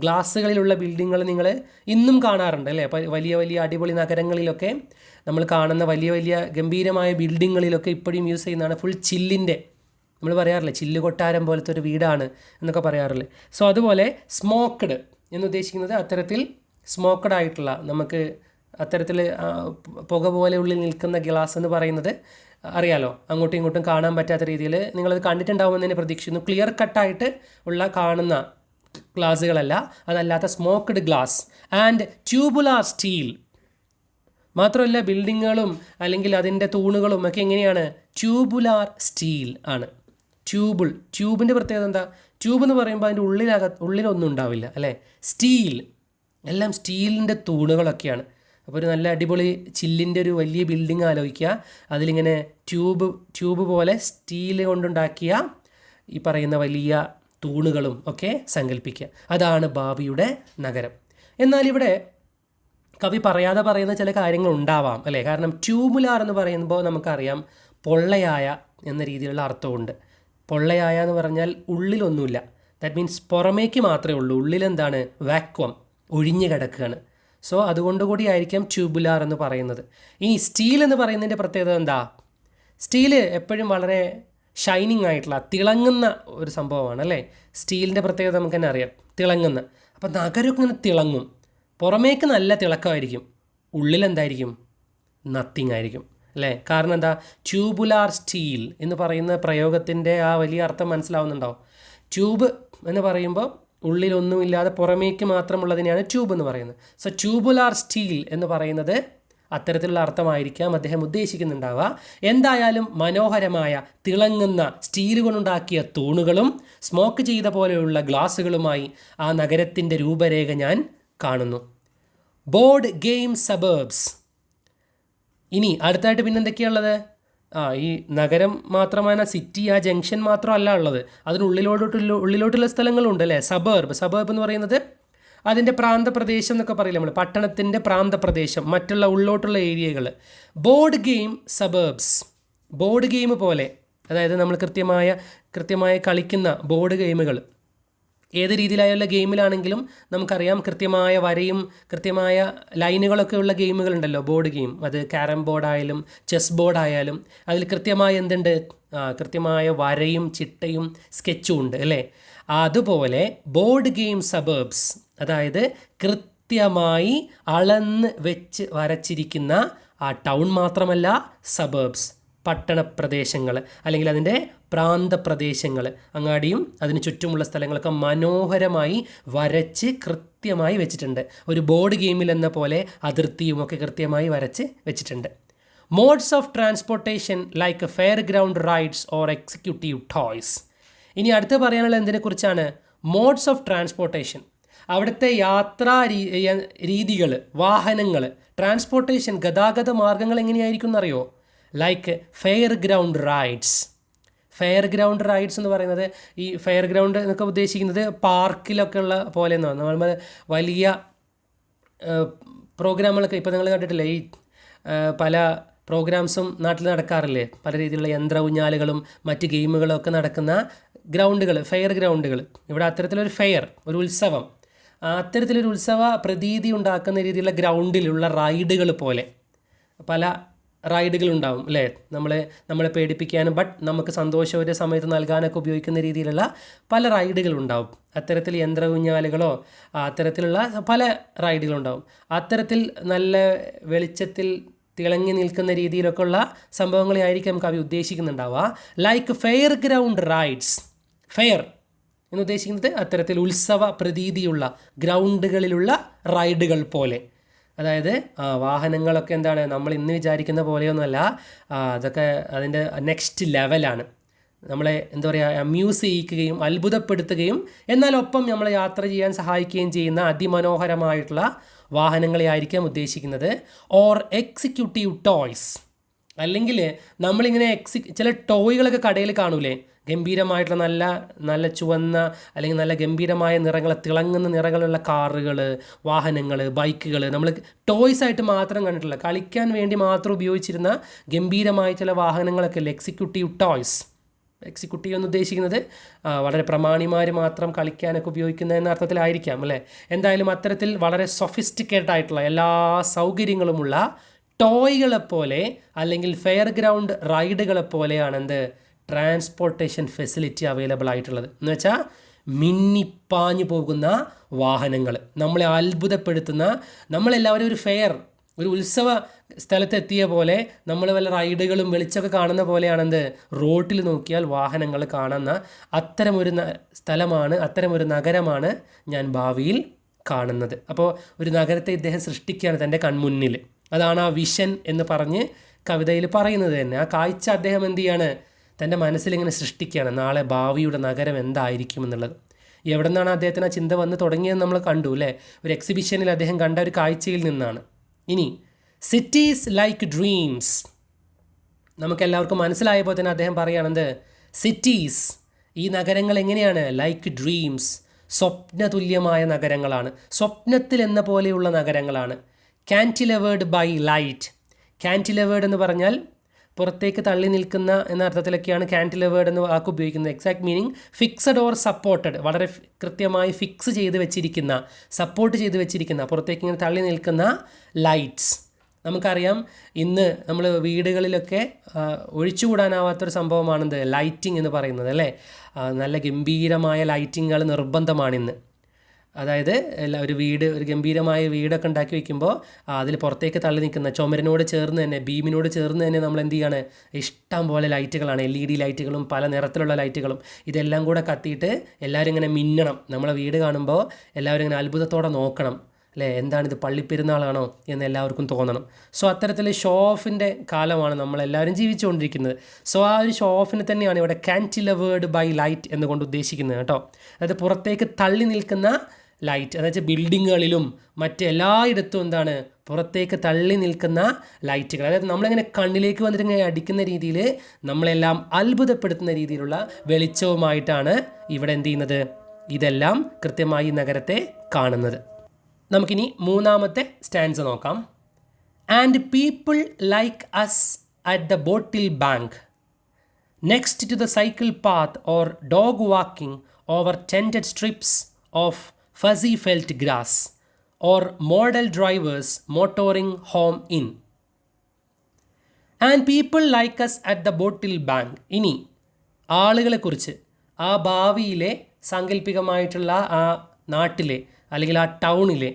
Speaker 1: ഗ്ലാസ്സുകളിലുള്ള ബിൽഡിങ്ങുകൾ നിങ്ങൾ ഇന്നും കാണാറുണ്ട് അല്ലേ. അപ്പോൾ വലിയ വലിയ അടിപൊളി നഗരങ്ങളിലൊക്കെ നമ്മൾ കാണുന്ന വലിയ വലിയ ഗംഭീരമായ ബിൽഡിങ്ങുകളിലൊക്കെ ഇപ്പോഴും യൂസ് ചെയ്യുന്നതാണ് ഫുൾ ചില്ലിൻ്റെ, നമ്മൾ പറയാറില്ലേ ചില്ല് കൊട്ടാരം പോലത്തെ ഒരു വീടാണ് എന്നൊക്കെ പറയാറില്ലേ. സോ അതുപോലെ സ്മോക്ക്ഡ് എന്നുദ്ദേശിക്കുന്നത് അത്തരത്തിൽ സ്മോക്ക്ഡ് ആയിട്ടുള്ള, നമുക്ക് അത്തരത്തിൽ പുക പോലെ ഉള്ളിൽ നിൽക്കുന്ന ഗ്ലാസ് എന്ന് പറയുന്നത് അറിയാലോ, അങ്ങോട്ടും ഇങ്ങോട്ടും കാണാൻ പറ്റാത്ത രീതിയിൽ നിങ്ങളത് കണ്ടിട്ടുണ്ടാവുമെന്ന് തന്നെ പ്രതീക്ഷിക്കുന്നു. ക്ലിയർ കട്ടായിട്ട് ഉള്ള കാണുന്ന ഗ്ലാസ്സുകളല്ല, അതല്ലാത്ത smoked glass and tubular steel. മാത്രമല്ല ബിൽഡിങ്ങുകളും അല്ലെങ്കിൽ അതിൻ്റെ തൂണുകളും ഒക്കെ എങ്ങനെയാണ്, ട്യൂബുലാർ സ്റ്റീൽ ആണ്. ട്യൂബിൻ്റെ പ്രത്യേകത എന്താ, ട്യൂബ് എന്ന് പറയുമ്പോൾ അതിൻ്റെ ഉള്ളിലൊന്നും ഉണ്ടാവില്ല അല്ലേ. സ്റ്റീൽ, എല്ലാം സ്റ്റീലിൻ്റെ തൂണുകളൊക്കെയാണ്. അപ്പോൾ ഒരു നല്ല അടിപൊളി ചില്ലിൻ്റെ ഒരു വലിയ ബിൽഡിംഗ് ആലോചിക്കുക, അതിലിങ്ങനെ ട്യൂബ് പോലെ സ്റ്റീൽ കൊണ്ടുണ്ടാക്കിയ ഈ പറയുന്ന വലിയ തൂണുകളും ഒക്കെ സങ്കല്പിക്കുക. അതാണ് ഭാവിയുടെ നഗരം. എന്നാൽ ഇവിടെ കവി പറയാതെ പറയുന്ന ചില കാര്യങ്ങൾ ഉണ്ടാവാം അല്ലേ. കാരണം ട്യൂബുലാർ എന്ന് പറയുമ്പോൾ നമുക്കറിയാം പൊള്ളയായ എന്ന രീതിയിലുള്ള അർത്ഥമുണ്ട്. പൊള്ളയായ എന്ന് പറഞ്ഞാൽ ഉള്ളിലൊന്നുമില്ല, ദാറ്റ് മീൻസ് പുറമേക്ക് മാത്രമേ ഉള്ളൂ, ഉള്ളിലെന്താണ്, വാക്വം, ഒഴിഞ്ഞു കിടക്കുകയാണ്. സോ അതുകൊണ്ടുകൂടി ആയിരിക്കാം ട്യൂബുലാർ എന്ന് പറയുന്നത്. ഇനി സ്റ്റീൽ എന്ന് പറയുന്നതിൻ്റെ പ്രത്യേകത എന്താ, സ്റ്റീല് എപ്പോഴും വളരെ ഷൈനിങ് ആയിട്ടുള്ള തിളങ്ങുന്ന ഒരു സംഭവമാണ് അല്ലേ. സ്റ്റീലിൻ്റെ പ്രത്യേകത നമുക്ക് തന്നെ അറിയാം, തിളങ്ങുന്ന. അപ്പോൾ നഗരമൊക്കെ ഇങ്ങനെ തിളങ്ങും, പുറമേക്ക് നല്ല തിളക്കമായിരിക്കും, ഉള്ളിലെന്തായിരിക്കും, നത്തിങ് ആയിരിക്കും അല്ലേ. കാരണം എന്താ, ട്യൂബുലാർ സ്റ്റീൽ എന്ന് പറയുന്ന പ്രയോഗത്തിൻ്റെ ആ വലിയ അർത്ഥം മനസ്സിലാവുന്നുണ്ടാവും. ട്യൂബ് എന്ന് പറയുമ്പോൾ ഉള്ളിലൊന്നുമില്ലാതെ പുറമേക്ക് മാത്രമുള്ളതിനെയാണ് ട്യൂബ് എന്ന് പറയുന്നത്. സോ ട്യൂബുലാർ സ്റ്റീൽ എന്ന് പറയുന്നത് അത്തരത്തിലുള്ള അർത്ഥമായിരിക്കാം അദ്ദേഹം ഉദ്ദേശിക്കുന്നുണ്ടാവുക. എന്തായാലും മനോഹരമായ തിളങ്ങുന്ന സ്റ്റീൽ കൊണ്ടുണ്ടാക്കിയ തൂണുകളും സ്മോക്ക് ചെയ്ത പോലെയുള്ള ഗ്ലാസ്സുകളുമായി ആ നഗരത്തിൻ്റെ രൂപരേഖ ഞാൻ കാണുന്നു. Board game suburbs. ഇനി അടുത്തായിട്ട് പിന്നെന്തൊക്കെയുള്ളത്, ഈ നഗരം മാത്രമാണ്, സിറ്റി ആ ജംഗ്ഷൻ മാത്രമല്ല ഉള്ളത്, ഉള്ളിലോട്ടുള്ള സ്ഥലങ്ങളുണ്ട് അല്ലേ. സബേർബ് എന്ന് പറയുന്നത് അതിൻ്റെ പ്രാന്തപ്രദേശം എന്നൊക്കെ പറയില്ല നമ്മൾ, പട്ടണത്തിൻ്റെ പ്രാന്തപ്രദേശം, മറ്റുള്ള ഉള്ളോട്ടുള്ള ഏരിയകൾ. ബോർഡ് ഗെയിം സബേർബ്സ്, ബോർഡ് ഗെയിം പോലെ, അതായത് നമ്മൾ കൃത്യമായി കളിക്കുന്ന ബോർഡ് ഗെയിമുകൾ. ഏത് രീതിയിലായുള്ള ഗെയിമിലാണെങ്കിലും നമുക്കറിയാം കൃത്യമായ വരയും കൃത്യമായ ലൈനുകളൊക്കെ ഉള്ള ഗെയിമുകളുണ്ടല്ലോ, ബോർഡ് ഗെയിം. അത് ക്യാരം ബോർഡായാലും ചെസ് ബോർഡായാലും അതിൽ കൃത്യമായ എന്തുണ്ട്, കൃത്യമായ വരയും ചിട്ടയും സ്കെച്ചും ഉണ്ട് അല്ലേ. അതുപോലെ ബോർഡ് ഗെയിം സബേർബ്സ്, അതായത് കൃത്യമായി അളന്ന് വെച്ച് വരച്ചിരിക്കുന്ന ആ ടൗൺ മാത്രമല്ല സബേർബ്സ്, പട്ടണപ്രദേശങ്ങൾ അല്ലെങ്കിൽ അതിൻ്റെ പ്രാന്തപ്രദേശങ്ങൾ, അങ്ങാടിയും അതിന് ചുറ്റുമുള്ള സ്ഥലങ്ങളൊക്കെ മനോഹരമായി വരച്ച് കൃത്യമായി വെച്ചിട്ടുണ്ട്. ഒരു ബോർഡ് ഗെയിമിൽ എന്ന പോലെ അതിർത്തിയുമൊക്കെ കൃത്യമായി വരച്ച് വെച്ചിട്ടുണ്ട്. Modes of transportation like fairground rides or executive toys. ഇനി അടുത്ത് പറയാനുള്ള എന്തിനെക്കുറിച്ചാണ്, മോഡ്സ് ഓഫ് ട്രാൻസ്പോർട്ടേഷൻ, അവിടുത്തെ യാത്രാ രീതികൾ, വാഹനങ്ങൾ, ട്രാൻസ്പോർട്ടേഷൻ, ഗതാഗത മാർഗ്ഗങ്ങൾ എങ്ങനെയായിരിക്കും എന്നറിയോ, like fairground rides. Fair ground rides എന്ന് പറയുന്നത്, ഈ ഫെയർ ഗ്രൗണ്ട് എന്നൊക്കെ ഉദ്ദേശിക്കുന്നത് പാർക്കിലൊക്കെ ഉള്ള പോലെ എന്നാണ്. നമ്മൾ വലിയ പ്രോഗ്രാമുകളൊക്കെ ഇപ്പോൾ നിങ്ങൾ കണ്ടിട്ടില്ലേ, ഈ പല പ്രോഗ്രാംസും നാട്ടിൽ നടക്കാറില്ലേ, പല രീതിയിലുള്ള യന്ത്ര ഊഞ്ഞാലുകളും മറ്റ് ഗെയിമുകളൊക്കെ നടക്കുന്ന ഗ്രൗണ്ടുകൾ, ഫെയർ ഗ്രൗണ്ടുകൾ. ഇവിടെ അത്തരത്തിലൊരു ഫെയർ, ഒരു ഉത്സവം, അത്തരത്തിലൊരു ഉത്സവ പ്രതീതി ഉണ്ടാക്കുന്ന രീതിയിലുള്ള ഗ്രൗണ്ടിലുള്ള റൈഡുകൾ പോലെ പല റൈഡുകളുണ്ടാവും അല്ലേ. നമ്മളെ പേടിപ്പിക്കാനും ബട്ട് നമുക്ക് സന്തോഷം ഒരു സമയത്ത് നൽകാനൊക്കെ ഉപയോഗിക്കുന്ന രീതിയിലുള്ള പല റൈഡുകളുണ്ടാവും. അത്തരത്തിൽ യന്ത്ര ഊഞ്ഞാലുകളോ അത്തരത്തിലുള്ള പല റൈഡുകളുണ്ടാവും. അത്തരത്തിൽ നല്ല വെളിച്ചത്തിൽ തിളങ്ങി നിൽക്കുന്ന രീതിയിലൊക്കെ ഉള്ള സംഭവങ്ങളെ ആയിരിക്കും കവി ഉദ്ദേശിക്കുന്നുണ്ടാവുക. Like fairground rides. Fair എന്ന് ഉദ്ദേശിക്കുന്നത് അത്തരത്തിൽ ഉത്സവ പ്രതീതിയുള്ള ഗ്രൗണ്ടുകളിലുള്ള റൈഡുകൾ പോലെ. അതായത് വാഹനങ്ങളൊക്കെ എന്താണ് നമ്മൾ ഇന്ന് വിചാരിക്കുന്ന പോലെയൊന്നുമല്ല, അതൊക്കെ അതിൻ്റെ നെക്സ്റ്റ് ലെവലാണ്. നമ്മളെ എന്താ പറയുക, അമ്യൂസ് ചെയ്യിക്കുകയും അത്ഭുതപ്പെടുത്തുകയും എന്നാലൊപ്പം നമ്മളെ യാത്ര ചെയ്യാൻ സഹായിക്കുകയും ചെയ്യുന്ന അതിമനോഹരമായിട്ടുള്ള വാഹനങ്ങളെ ആയിരിക്കാം ഉദ്ദേശിക്കുന്നത്. ഓർ എക്സിക്യൂട്ടീവ് ടോയ്സ്, അല്ലെങ്കിൽ നമ്മളിങ്ങനെ ചില ടോയ്കളൊക്കെ കടയിൽ കാണൂലേ, ഗംഭീരമായിട്ടുള്ള നല്ല നല്ല ചുവന്ന അല്ലെങ്കിൽ നല്ല ഗംഭീരമായ നിറങ്ങൾ, തിളങ്ങുന്ന നിറങ്ങളുള്ള കാറുകൾ, വാഹനങ്ങൾ, ബൈക്കുകൾ നമ്മൾ ടോയ്സ് ആയിട്ട് മാത്രം കണ്ടിട്ടില്ല, കളിക്കാൻ വേണ്ടി മാത്രം ഉപയോഗിച്ചിരുന്ന ഗംഭീരമായ ചില വാഹനങ്ങളൊക്കെ അല്ലേ എക്സിക്യൂട്ടീവ് ടോയ്സ്. എക്സിക്യൂട്ടീവ് എന്ന് ഉദ്ദേശിക്കുന്നത് വളരെ പ്രമാണിമാർ മാത്രം കളിക്കാനൊക്കെ ഉപയോഗിക്കുന്ന എന്ന അർത്ഥത്തിലായിരിക്കാം അല്ലേ. എന്തായാലും അത്തരത്തിൽ വളരെ സൊഫിസ്റ്റിക്കേറ്റഡ് ആയിട്ടുള്ള എല്ലാ സൗകര്യങ്ങളുമുള്ള ടോയ്കളെപ്പോലെ അല്ലെങ്കിൽ ഫെയർ ഗ്രൗണ്ട് റൈഡുകളെപ്പോലെയാണ് എന്ത് ട്രാൻസ്പോർട്ടേഷൻ ഫെസിലിറ്റി അവൈലബിൾ ആയിട്ടുള്ളത്. എന്ന് വെച്ചാൽ മിന്നിപ്പാഞ്ഞു പോകുന്ന വാഹനങ്ങൾ, നമ്മളെ അത്ഭുതപ്പെടുത്തുന്ന, നമ്മളെല്ലാവരും ഒരു ഉത്സവ സ്ഥലത്തെത്തിയ പോലെ നമ്മൾ വല്ല റൈഡുകളും വെളിച്ചമൊക്കെ കാണുന്ന പോലെയാണെന്ത് റോട്ടിൽ നോക്കിയാൽ വാഹനങ്ങൾ കാണുന്ന അത്തരമൊരു സ്ഥലമാണ്, അത്തരമൊരു നഗരമാണ് ഞാൻ ഭാവിയിൽ കാണുന്നത്. അപ്പോൾ ഒരു നഗരത്തെ ഇദ്ദേഹം സൃഷ്ടിക്കുകയാണ് തൻ്റെ കൺമുന്നിൽ. അതാണ് ആ വിഷൻ എന്ന് പറഞ്ഞ് കവിതയിൽ പറയുന്നത് തന്നെ. ആ കാഴ്ച അദ്ദേഹം എന്ത് ചെയ്യാണ്, തൻ്റെ മനസ്സിലിങ്ങനെ സൃഷ്ടിക്കുകയാണ്, നാളെ ഭാവിയുടെ നഗരം എന്തായിരിക്കും എന്നുള്ളത്. എവിടെ നിന്നാണ് അദ്ദേഹത്തിന് ആ ചിന്ത വന്ന് തുടങ്ങിയെന്ന് നമ്മൾ കണ്ടു അല്ലേ, ഒരു എക്സിബിഷനിൽ അദ്ദേഹം കണ്ട ഒരു കാഴ്ചയിൽ നിന്നാണ്. ഇനി സിറ്റീസ് ലൈക്ക് ഡ്രീംസ്, നമുക്കെല്ലാവർക്കും മനസ്സിലായപ്പോൾ തന്നെ അദ്ദേഹം പറയുകയാണെന്ത്, സിറ്റീസ്, ഈ നഗരങ്ങൾ എങ്ങനെയാണ്, ലൈക്ക് ഡ്രീംസ്, സ്വപ്നതുല്യമായ നഗരങ്ങളാണ്, സ്വപ്നത്തിൽ എന്ന പോലെയുള്ള നഗരങ്ങളാണ്. കാൻറ്റിലവേർഡ് ബൈ ലൈറ്റ്, കാൻറ്റിലവേർഡ് എന്ന് പറഞ്ഞാൽ പുറത്തേക്ക് തള്ളി നിൽക്കുന്ന എന്ന അർത്ഥത്തിലൊക്കെയാണ് കാൻറ്റിലവേർഡ് എന്ന വാക്ക് ഉപയോഗിക്കുന്നത്. Exact meaning fixed or supported, വളരെ കൃത്യമായി ഫിക്സ് ചെയ്ത് വെച്ചിരിക്കുന്ന, സപ്പോർട്ട് ചെയ്ത് വെച്ചിരിക്കുന്ന, പുറത്തേക്ക് ഇങ്ങനെ തള്ളി നിൽക്കുന്ന ലൈറ്റ്സ്. നമുക്കറിയാം ഇന്ന് നമ്മൾ വീടുകളിലൊക്കെ ഒഴിച്ചുകൂടാനാവാത്തൊരു സംഭവമാണെന്ത് ലൈറ്റിംഗ് എന്ന് പറയുന്നത് അല്ലേ. നല്ല ഗംഭീരമായ ലൈറ്റിങ്ങുകൾ നിർബന്ധമാണിന്ന്. അതായത് ഒരു ഗംഭീരമായ വീടൊക്കെ ഉണ്ടാക്കി വയ്ക്കുമ്പോൾ അതിൽ പുറത്തേക്ക് തള്ളി നിൽക്കുന്ന ചുമരിനോട് ചേർന്ന് തന്നെ, ബീമിനോട് ചേർന്ന് തന്നെ നമ്മൾ എന്ത് ചെയ്യാണ്, ഇഷ്ടം പോലെ ലൈറ്റുകളാണ്, LED ലൈറ്റുകളും പല നിറത്തിലുള്ള ലൈറ്റുകളും, ഇതെല്ലാം കൂടെ കത്തിയിട്ട് എല്ലാവരും ഇങ്ങനെ മിന്നണം. നമ്മളെ വീട് കാണുമ്പോൾ എല്ലാവരും ഇങ്ങനെ അത്ഭുതത്തോടെ നോക്കണം അല്ലേ, എന്താണിത് പള്ളിപ്പെരുന്നാളാണോ എന്ന് എല്ലാവർക്കും തോന്നണം. സോ അത്തരത്തിൽ ഷോ ഓഫിൻ്റെ കാലമാണ് നമ്മളെല്ലാവരും ജീവിച്ചുകൊണ്ടിരിക്കുന്നത്. സോ ആ ഒരു ഷോ ഓഫിനെ തന്നെയാണ് ഇവിടെ കാൻറ്റിലവേർഡ് ബൈ ലൈറ്റ് എന്നുകൊണ്ട് ഉദ്ദേശിക്കുന്നത് കേട്ടോ. അതായത് പുറത്തേക്ക് തള്ളി നിൽക്കുന്ന ലൈറ്റ്, അതായത് ബിൽഡിങ്ങുകളിലും മറ്റെല്ലായിടത്തും എന്താണ് പുറത്തേക്ക് തള്ളി നിൽക്കുന്ന ലൈറ്റുകൾ. അതായത് നമ്മളിങ്ങനെ കണ്ണിലേക്ക് വന്നിട്ട് ഇങ്ങനെ അടിക്കുന്ന രീതിയിൽ നമ്മളെല്ലാം അത്ഭുതപ്പെടുത്തുന്ന രീതിയിലുള്ള വെളിച്ചവുമായിട്ടാണ് ഇവിടെ എന്ത് ചെയ്യുന്നത്, ഇതെല്ലാം കൃത്യമായി നഗരത്തെ കാണുന്നത്. നമുക്കിനി മൂന്നാമത്തെ സ്റ്റാൻസ നോക്കാം. And people like us at the bottle bank next to the cycle path or dog walking over tented strips of fuzzy felt grass or model drivers motoring home in. And people like us at the bottle bank. ഇനി ആളുകളെക്കുറിച്ച് ആ ഭാവിയിലെ സാങ്കല്പികമായിട്ടുള്ള ആ നാട്ടിലെ അല്ലെങ്കിൽ ആ ടൗണിലെ,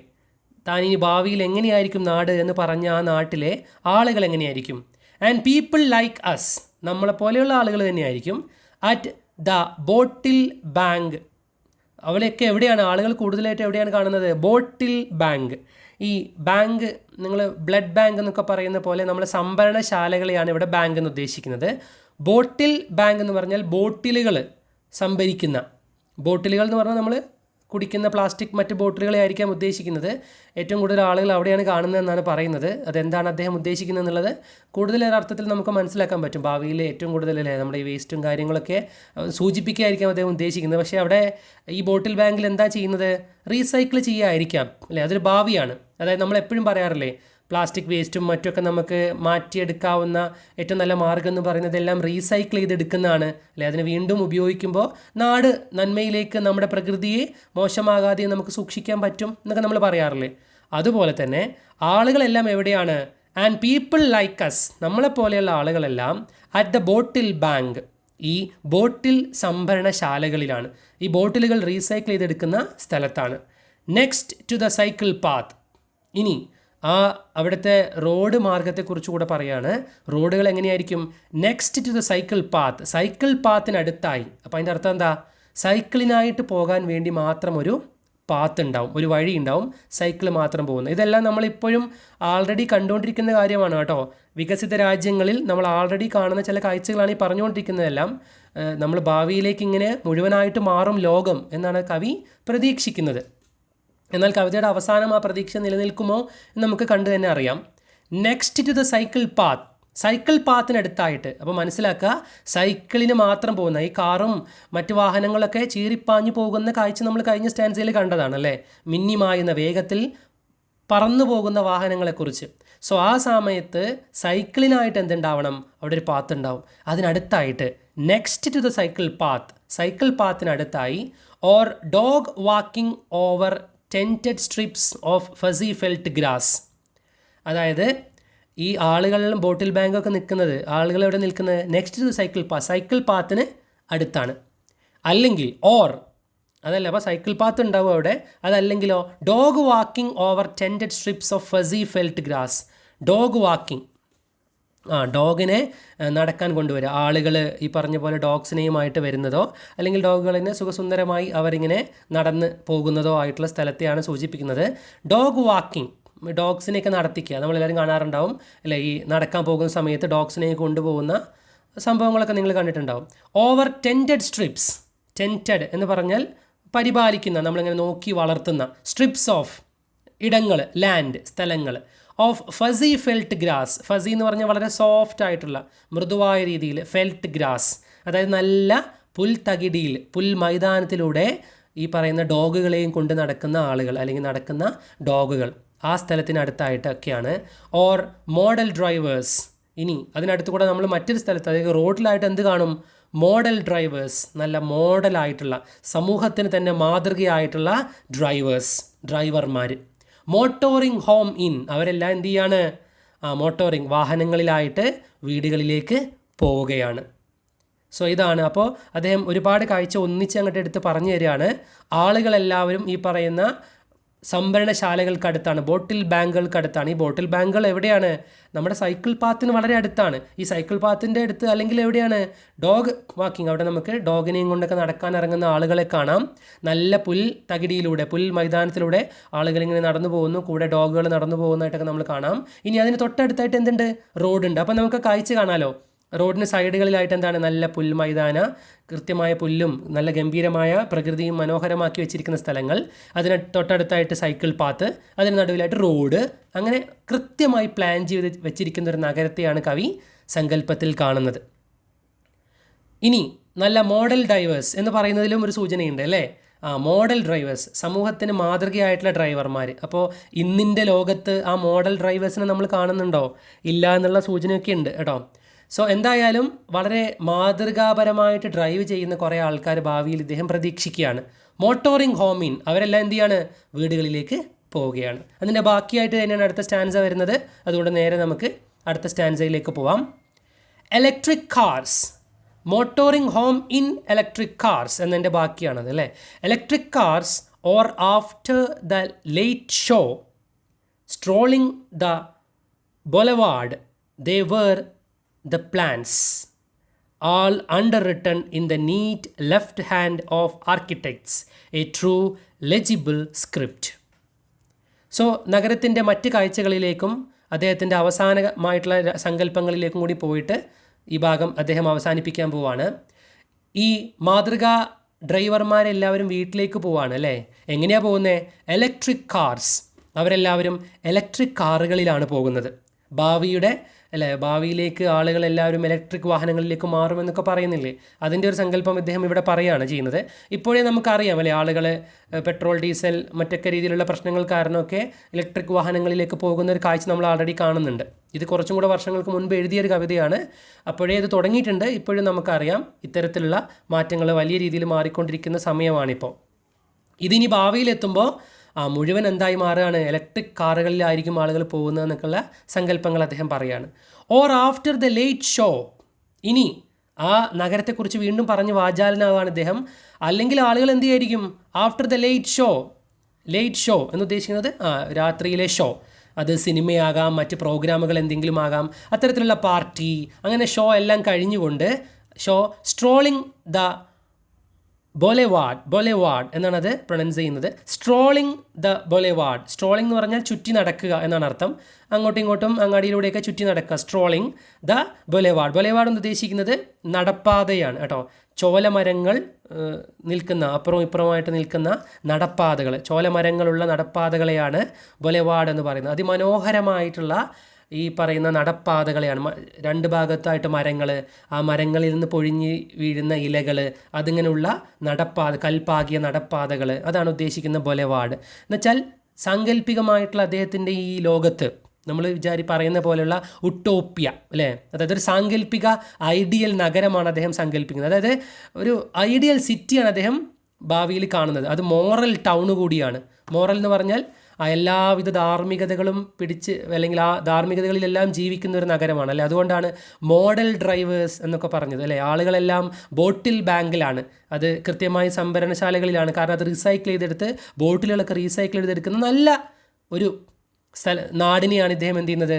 Speaker 1: താൻ ഇനി ഭാവിയിൽ എങ്ങനെയായിരിക്കും നാട് എന്ന് പറഞ്ഞ ആ നാട്ടിലെ ആളുകൾ എങ്ങനെയായിരിക്കും. ആൻഡ് പീപ്പിൾ ലൈക്ക് അസ്, നമ്മളെപ്പോലെയുള്ള ആളുകൾ തന്നെയായിരിക്കും. അറ്റ് ദ ബോട്ടിൽ ബാങ്ക്, അവിടെയൊക്കെ എവിടെയാണ് ആളുകൾ കൂടുതലായിട്ട് എവിടെയാണ് കാണുന്നത്, ബോട്ടിൽ ബാങ്ക്. ഈ ബാങ്ക് നിങ്ങൾ ബ്ലഡ് ബാങ്ക് എന്നൊക്കെ പറയുന്ന പോലെ നമ്മൾ സംഭരണശാലകളെയാണ് ഇവിടെ ബാങ്ക് എന്ന് ഉദ്ദേശിക്കുന്നത്. ബോട്ടിൽ ബാങ്ക് എന്ന് പറഞ്ഞാൽ ബോട്ടിലുകൾ സംഭരിക്കുന്ന, ബോട്ടിലുകൾ എന്ന് പറഞ്ഞാൽ നമ്മൾ കുടിക്കുന്ന പ്ലാസ്റ്റിക് മറ്റ് ബോട്ടിലുകളെ ആയിരിക്കാം ഉദ്ദേശിക്കുന്നത്. ഏറ്റവും കൂടുതൽ ആളുകൾ അവിടെയാണ് കാണുന്നതെന്നാണ് പറയുന്നത്. അതെന്താണ് അദ്ദേഹം ഉദ്ദേശിക്കുന്നത് എന്നുള്ളത് കൂടുതൽ അർത്ഥത്തിൽ നമുക്ക് മനസ്സിലാക്കാൻ പറ്റും. ഭാവിയിൽ ഏറ്റവും കൂടുതൽ അല്ലേ നമ്മുടെ ഈ വേസ്റ്റും കാര്യങ്ങളൊക്കെ സൂചിപ്പിക്കുകയായിരിക്കാം അദ്ദേഹം ഉദ്ദേശിക്കുന്നത്. പക്ഷേ അവിടെ ഈ ബോട്ടിൽ ബാങ്കിൽ എന്താ ചെയ്യുന്നത്, റീസൈക്കിൾ ചെയ്യുകയായിരിക്കാം അല്ലേ, അതൊരു ഭാവിയാണ്. അതായത് നമ്മൾ എപ്പോഴും പറയാറില്ലേ, പ്ലാസ്റ്റിക് വേസ്റ്റും മറ്റൊക്കെ നമുക്ക് മാറ്റിയെടുക്കാവുന്ന ഏറ്റവും നല്ല മാർഗ്ഗം എന്ന് പറയുന്നത് എല്ലാം റീസൈക്കിൾ ചെയ്തെടുക്കുന്നതാണ് അല്ലേ. അതിനെ വീണ്ടും ഉപയോഗിക്കുമ്പോൾ നാട് നന്മയിലേക്ക്, നമ്മുടെ പ്രകൃതിയെ മോശമാകാതെ നമുക്ക് സൂക്ഷിക്കാൻ പറ്റും എന്നൊക്കെ നമ്മൾ പറയാറില്ലേ. അതുപോലെ തന്നെ ആളുകളെല്ലാം എവിടെയാണ്, ആൻഡ് പീപ്പിൾ ലൈക്ക് അസ്, നമ്മളെപ്പോലെയുള്ള ആളുകളെല്ലാം അറ്റ് ദ ബോട്ടിൽ ബാങ്ക്, ഈ ബോട്ടിൽ സംഭരണശാലകളിലാണ്, ഈ ബോട്ടിലുകൾ റീസൈക്കിൾ ചെയ്തെടുക്കുന്ന സ്ഥലത്താണ്. Next to the cycle path, ഇനി ആ അവിടുത്തെ റോഡ് മാർഗത്തെക്കുറിച്ച് കൂടെ പറയുകയാണ്. റോഡുകൾ എങ്ങനെയായിരിക്കും, next to the cycle path, cycle പാത്തിനടുത്തായി. അപ്പോൾ അതിൻ്റെ അർത്ഥം എന്താ, സൈക്കിളിനായിട്ട് പോകാൻ വേണ്ടി മാത്രം ഒരു പാത്ത് ഉണ്ടാവും, ഒരു വഴി ഉണ്ടാവും, സൈക്കിൾ മാത്രം പോകുന്നത്. ഇതെല്ലാം നമ്മളിപ്പോഴും ആൾറെഡി കണ്ടുകൊണ്ടിരിക്കുന്ന കാര്യമാണ് കേട്ടോ. വികസിത രാജ്യങ്ങളിൽ നമ്മൾ ആൾറെഡി കാണുന്ന ചില കാഴ്ചകളാണ് ഈ പറഞ്ഞുകൊണ്ടിരിക്കുന്നതെല്ലാം. നമ്മൾ ഭാവിയിലേക്ക് ഇങ്ങനെ മുഴുവനായിട്ട് മാറും ലോകം എന്നാണ് കവി പ്രതീക്ഷിക്കുന്നത്. എന്നാൽ കവിതയുടെ അവസാനം ആ പ്രതീക്ഷ നിലനിൽക്കുമോ എന്ന് നമുക്ക് കണ്ടു തന്നെ അറിയാം. Next to the cycle path, cycle പാത്തിനടുത്തായിട്ട്. അപ്പോൾ മനസ്സിലാക്കുക, സൈക്കിളിന് മാത്രം പോകുന്ന ഈ കാറും മറ്റു വാഹനങ്ങളൊക്കെ ചീറിപ്പാഞ്ഞു പോകുന്ന കാഴ്ച നമ്മൾ കഴിഞ്ഞ സ്റ്റാൻസയിൽ കണ്ടതാണ് അല്ലേ, മിന്നിമായുന്ന വേഗത്തിൽ പറന്നു പോകുന്ന വാഹനങ്ങളെക്കുറിച്ച്. സോ ആ സമയത്ത് സൈക്കിളിനായിട്ട് എന്തുണ്ടാവണം, അവിടെ ഒരു പാത്ത് ഉണ്ടാവും. അതിനടുത്തായിട്ട് next to the cycle path, cycle പാത്തിനടുത്തായി or dog walking over tented strips of fuzzy felt grass. അതായത് ഈ ആളുകളിലും ബോട്ടിൽ ബാങ്കൊക്കെ നിൽക്കുന്നത്, ആളുകൾ എവിടെ നിൽക്കുന്നത്, next to cycle path, cycle പാത്തിന് അടുത്താണ്. അല്ലെങ്കിൽ ഓർ അതല്ല, അപ്പോൾ സൈക്കിൾ പാത്ത് ഉണ്ടാവും അവിടെ. അതല്ലെങ്കിലോ dog walking over tented strips of fuzzy felt grass. Dog walking, ഡോഗിനെ നടക്കാൻ കൊണ്ടുവരിക. ആളുകൾ ഈ പറഞ്ഞ പോലെ ഡോഗ്സിനെയുമായിട്ട് വരുന്നതോ അല്ലെങ്കിൽ ഡോഗുകളിനെ സുഖസുന്ദരമായി അവരിങ്ങനെ നടന്ന് പോകുന്നതോ ആയിട്ടുള്ള സ്ഥലത്തെയാണ് സൂചിപ്പിക്കുന്നത്. ഡോഗ് വാക്കിംഗ്, ഡോഗ്സിനെയൊക്കെ നടത്തിക്കുക. നമ്മളെല്ലാവരും കാണാറുണ്ടാവും അല്ലേ, ഈ നടക്കാൻ പോകുന്ന സമയത്ത് ഡോഗ്സിനെ കൊണ്ടുപോകുന്ന സംഭവങ്ങളൊക്കെ നിങ്ങൾ കണ്ടിട്ടുണ്ടാവും. ഓവർ ടെൻറ്റഡ് സ്ട്രിപ്സ്, ടെൻറ്റഡ് എന്ന് പറഞ്ഞാൽ പരിപാലിക്കുന്ന, നമ്മളിങ്ങനെ നോക്കി വളർത്തുന്ന, സ്ട്രിപ്സ് ഓഫ് ഇടങ്ങൾ, ലാൻഡ്, സ്ഥലങ്ങൾ, of fuzzy felt grass. Fuzzy എന്ന് പറഞ്ഞാൽ വളരെ സോഫ്റ്റ് ആയിട്ടുള്ള മൃദുവായ രീതിയിൽ, ഫെൽറ്റ് ഗ്രാസ് അതായത് നല്ല പുൽത്തകിടിയിൽ, പുൽ മൈതാനത്തിലൂടെ ഈ പറയുന്ന ഡോഗുകളെയും കൊണ്ട് നടക്കുന്ന ആളുകൾ അല്ലെങ്കിൽ നടക്കുന്ന ഡോഗുകൾ ആ സ്ഥലത്തിനടുത്തായിട്ടൊക്കെയാണ്. Or model drivers. ഇനി അതിനടുത്ത് കൂടെ നമ്മൾ മറ്റൊരു സ്ഥലത്ത്, അതായത് റോഡിലായിട്ട് എന്ത് കാണും, മോഡൽ ഡ്രൈവേഴ്സ്, നല്ല മോഡലായിട്ടുള്ള, സമൂഹത്തിന് തന്നെ മാതൃകയായിട്ടുള്ള ഡ്രൈവർമാർ. മോട്ടോറിംഗ് ഹോം ഇൻ, അവരെല്ലാം എന്ത് ചെയ്യാണ്, മോട്ടോറിംഗ് വാഹനങ്ങളിലായിട്ട് വീടുകളിലേക്ക് പോവുകയാണ്. സോ ഇതാണ്. അപ്പോൾ അദ്ദേഹം ഒരുപാട് കാഴ്ച ഒന്നിച്ച് അങ്ങോട്ട് എടുത്ത് പറഞ്ഞു തരികയാണ്. ആളുകളെല്ലാവരും ഈ പറയുന്ന സംഭരണശാലകൾക്കടുത്താണ്, ബോട്ടിൽ ബാങ്കുകൾക്കടുത്താണ്. ഈ ബോട്ടിൽ ബാങ്കുകൾ എവിടെയാണ്, നമ്മുടെ സൈക്കിൾ പാത്തിന് വളരെ അടുത്താണ്. ഈ സൈക്കിൾ പാത്തിൻ്റെ അടുത്ത് അല്ലെങ്കിൽ എവിടെയാണ്, ഡോഗ് വാക്കിംഗ്, അവിടെ നമുക്ക് ഡോഗിനെയും കൊണ്ടൊക്കെ നടക്കാൻ ഇറങ്ങുന്ന ആളുകളെ കാണാം. നല്ല പുൽ തകിടിയിലൂടെ, പുൽ മൈതാനത്തിലൂടെ ആളുകളിങ്ങനെ നടന്നു പോകുന്നു, കൂടെ ഡോഗുകൾ നടന്നു പോകുന്നതായിട്ടൊക്കെ നമ്മൾ കാണാം. ഇനി അതിന് തൊട്ടടുത്തായിട്ട് എന്തുണ്ട്, റോഡുണ്ട്. അപ്പോൾ നമുക്ക് കാഴ്ച കാണാമല്ലോ. റോഡിന് സൈഡുകളിലായിട്ട് എന്താണ്, നല്ല പുൽ മൈതാന, കൃത്യമായ പുല്ലും നല്ല ഗംഭീരമായ പ്രകൃതിയും മനോഹരമാക്കി വെച്ചിരിക്കുന്ന സ്ഥലങ്ങൾ. അതിന് തൊട്ടടുത്തായിട്ട് സൈക്കിൾ പാത്ത്, അതിന് നടുവിലായിട്ട് റോഡ്. അങ്ങനെ കൃത്യമായി പ്ലാൻ ചെയ്ത് വെച്ചിരിക്കുന്ന ഒരു നഗരത്തെയാണ് കവി സങ്കല്പത്തിൽ കാണുന്നത്. ഇനി നല്ല മോഡൽ ഡ്രൈവേഴ്സ് എന്ന് പറയുന്നതിലും ഒരു സൂചനയുണ്ട് അല്ലേ. മോഡൽ ഡ്രൈവേഴ്സ്, സമൂഹത്തിന് മാതൃകയായിട്ടുള്ള ഡ്രൈവർമാർ. അപ്പോൾ ഇന്നിൻ്റെ ലോകത്ത് ആ മോഡൽ ഡ്രൈവേഴ്സിനെ നമ്മൾ കാണുന്നുണ്ടോ, ഇല്ല എന്നുള്ള സൂചനയൊക്കെ ഉണ്ട് കേട്ടോ. സോ എന്തായാലും വളരെ മാതൃകാപരമായിട്ട് ഡ്രൈവ് ചെയ്യുന്ന കുറേ ആൾക്കാർ ഭാവിയിൽ ഇദ്ദേഹം പ്രതീക്ഷിക്കുകയാണ്. മോട്ടോറിംഗ് ഹോമിൻ, അവരെല്ലാം എന്ത് ചെയ്യാണ്, വീടുകളിലേക്ക് പോവുകയാണ്. അതിൻ്റെ ബാക്കിയായിട്ട് തന്നെയാണ് അടുത്ത സ്റ്റാൻസ വരുന്നത്. അതുകൊണ്ട് നേരെ നമുക്ക് അടുത്ത സ്റ്റാൻസയിലേക്ക് പോവാം. Electric cars, motoring home in electric cars എന്നതിൻ്റെ ബാക്കിയാണത് അല്ലേ. Electric cars or after the late show strolling the boulevard they were the plans, all underwritten in the neat left hand of architects, a true legible script. So നഗരത്തിൻ്റെ മറ്റ് കാഴ്ചകളിലേക്കും അദ്ദേഹത്തിൻ്റെ അവസാനമായിട്ടുള്ള സങ്കല്പങ്ങളിലേക്കും കൂടി പോയിട്ട് ഈ ഭാഗം അദ്ദേഹം അവസാനിപ്പിക്കാൻ പോവാണ്. ഈ മാതൃകാ ഡ്രൈവർമാരെല്ലാവരും വീട്ടിലേക്ക് പോവാണ് അല്ലേ. എങ്ങനെയാണ് പോകുന്നത്, ഇലക്ട്രിക് കാർസ്, അവരെല്ലാവരും ഇലക്ട്രിക് കാറുകളിലാണ് പോകുന്നത്. ഭാവിയുടെ അല്ലേ, ഭാവിയിലേക്ക് ആളുകളെല്ലാവരും ഇലക്ട്രിക് വാഹനങ്ങളിലേക്ക് മാറുമെന്നൊക്കെ പറയുന്നില്ലേ, അതിൻ്റെ ഒരു സങ്കല്പം ഇദ്ദേഹം ഇവിടെ പറയുകയാണ് ചെയ്യുന്നത്. ഇപ്പോഴേ നമുക്കറിയാം അല്ലേ, ആളുകൾ പെട്രോൾ ഡീസൽ മറ്റൊക്കെ രീതിയിലുള്ള പ്രശ്നങ്ങൾ കാരണമൊക്കെ ഇലക്ട്രിക് വാഹനങ്ങളിലേക്ക് പോകുന്ന ഒരു കാഴ്ച നമ്മൾ ആൾറെഡി കാണുന്നുണ്ട്. ഇത് കുറച്ചും കൂടെ വർഷങ്ങൾക്ക് മുൻപ് എഴുതിയൊരു കവിതയാണ്. അപ്പോഴേ ഇത് തുടങ്ങിയിട്ടുണ്ട്. ഇപ്പോഴും നമുക്കറിയാം ഇത്തരത്തിലുള്ള മാറ്റങ്ങൾ വലിയ രീതിയിൽ മാറിക്കൊണ്ടിരിക്കുന്ന സമയമാണിപ്പോൾ. ഇതിനി ഭാവിയിലെത്തുമ്പോൾ മുഴുവൻ എന്തായി മാറുകയാണ്, ഇലക്ട്രിക് കാറുകളിലായിരിക്കും ആളുകൾ പോകുന്നതെന്നൊക്കെയുള്ള സങ്കല്പങ്ങൾ അദ്ദേഹം പറയുകയാണ്. Or after the late show, ഇനി ആ നഗരത്തെക്കുറിച്ച് വീണ്ടും പറഞ്ഞ് വാചാലനാവാണ് ഇദ്ദേഹം. അല്ലെങ്കിൽ ആളുകൾ എന്ത് ചെയ്യായിരിക്കും, ആഫ്റ്റർ ദ ലേറ്റ് ഷോ എന്ന് ഉദ്ദേശിക്കുന്നത് രാത്രിയിലെ ഷോ. അത് സിനിമയാകാം, മറ്റ് പ്രോഗ്രാമുകൾ എന്തെങ്കിലും ആകാം, അത്തരത്തിലുള്ള പാർട്ടി, അങ്ങനെ ഷോ എല്ലാം കഴിഞ്ഞുകൊണ്ട് സ്ട്രോളിംഗ് ദ ബൊലെവാർഡ് എന്നാണ് അത് പ്രൊനൗൺസ് ചെയ്യുന്നത്. Strolling the ബൊലെവാർഡ്. സ്ട്രോളിംഗ് എന്ന് പറഞ്ഞാൽ ചുറ്റി നടക്കുക എന്നാണ് അർത്ഥം. അങ്ങോട്ടും ഇങ്ങോട്ടും അങ്ങാടിയിലൂടെയൊക്കെ ചുറ്റി നടക്കുക. Strolling the ബൊലെവാർഡ്. ബൊലെവാർഡ് എന്ന് ഉദ്ദേശിക്കുന്നത് നടപ്പാതയാണ് കേട്ടോ. ചോലമരങ്ങൾ നിൽക്കുന്ന അപ്പുറവും ഇപ്പുറമായിട്ട് നിൽക്കുന്ന നടപ്പാതകൾ, ചോലമരങ്ങളുള്ള നടപ്പാതകളെയാണ് ബൊലെവാർഡ് എന്ന് പറയുന്നത്. അതിമനോഹരമായിട്ടുള്ള ഈ പറയുന്ന നടപ്പാതകളെയാണ്. രണ്ട് ഭാഗത്തായിട്ട് മരങ്ങൾ, ആ മരങ്ങളിൽ നിന്ന് പൊഴിഞ്ഞ് വീഴുന്ന ഇലകൾ, അതിങ്ങനെയുള്ള കൽപ്പാകിയ നടപ്പാതകൾ, അതാണ് ഉദ്ദേശിക്കുന്ന ബൊലെവാർഡ്. എന്നുവെച്ചാൽ സാങ്കല്പികമായിട്ടുള്ള അദ്ദേഹത്തിൻ്റെ ഈ ലോകത്ത് നമ്മൾ പറയുന്ന പോലെയുള്ള ഉട്ടോപ്യ അല്ലേ, അതായത് ഒരു സാങ്കല്പിക ഐഡിയൽ നഗരമാണ് അദ്ദേഹം സങ്കല്പിക്കുന്നത്. അതായത് ഒരു ഐഡിയൽ സിറ്റിയാണ് അദ്ദേഹം ഭാവിയിൽ കാണുന്നത്. അത് മോറൽ ടൗൺ കൂടിയാണ്. മോറൽ എന്ന് പറഞ്ഞാൽ എല്ലാവിധ ധാർമ്മികതകളും അല്ലെങ്കിൽ ആ ധാർമ്മികതകളിലെല്ലാം ജീവിക്കുന്ന ഒരു നഗരമാണ് അല്ലേ. അതുകൊണ്ടാണ് മോഡൽ ഡ്രൈവേഴ്സ് എന്നൊക്കെ പറഞ്ഞത് അല്ലേ. ആളുകളെല്ലാം ബോട്ടിൽ ബാങ്കിലാണ്, അത് കൃത്യമായി സംഭരണശാലകളിലാണ്. കാരണം അത് റീസൈക്കിൾ ചെയ്തെടുത്ത്, ബോട്ടിലുകളൊക്കെ റീസൈക്കിൾ ചെയ്തെടുക്കുന്ന നല്ല ഒരു നാടിനെയാണ് ഇദ്ദേഹം എന്ത് ചെയ്യുന്നത്,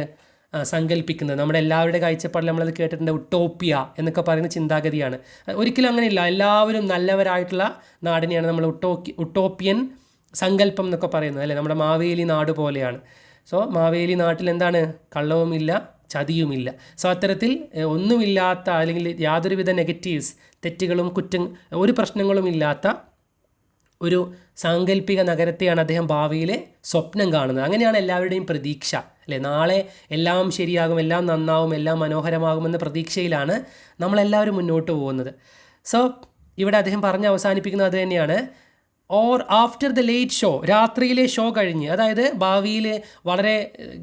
Speaker 1: സങ്കല്പിക്കുന്നത്. നമ്മുടെ എല്ലാവരുടെ കാഴ്ചപ്പാടിൽ നമ്മളത് കേട്ടിട്ടുണ്ട്. ഉട്ടോപ്യ എന്നൊക്കെ പറയുന്ന ചിന്താഗതിയാണ്. ഒരിക്കലും അങ്ങനെയില്ല. എല്ലാവരും നല്ലവരായിട്ടുള്ള നാടിനെയാണ് നമ്മൾ ഉട്ടോപ്യൻ സങ്കല്പം എന്നൊക്കെ പറയുന്നത് അല്ലേ. നമ്മുടെ മാവേലി നാട് പോലെയാണ്. സോ മാവേലി നാട്ടിൽ എന്താണ്, കള്ളവുമില്ല ചതിയുമില്ല. സോ അത്തരത്തിൽ ഒന്നുമില്ലാത്ത അല്ലെങ്കിൽ യാതൊരുവിധ നെഗറ്റീവ്സ്, തെറ്റുകളും ഒരു പ്രശ്നങ്ങളും ഇല്ലാത്ത ഒരു സാങ്കല്പിക നഗരത്തെയാണ് അദ്ദേഹം ഭാവിയിൽ സ്വപ്നം കാണുന്നത്. അങ്ങനെയാണ് എല്ലാവരുടെയും പ്രതീക്ഷ അല്ലേ. നാളെ എല്ലാം ശരിയാകും, എല്ലാം നന്നാവും, എല്ലാം മനോഹരമാകുമെന്ന പ്രതീക്ഷയിലാണ് നമ്മളെല്ലാവരും മുന്നോട്ട് പോകുന്നത്. സോ ഇവിടെ അദ്ദേഹം പറഞ്ഞ് അവസാനിപ്പിക്കുന്നത് അത് തന്നെയാണ്. Or after the late show, രാത്രിയിലെ ഷോ കഴിഞ്ഞ്, അതായത് ഭാവിയിൽ വളരെ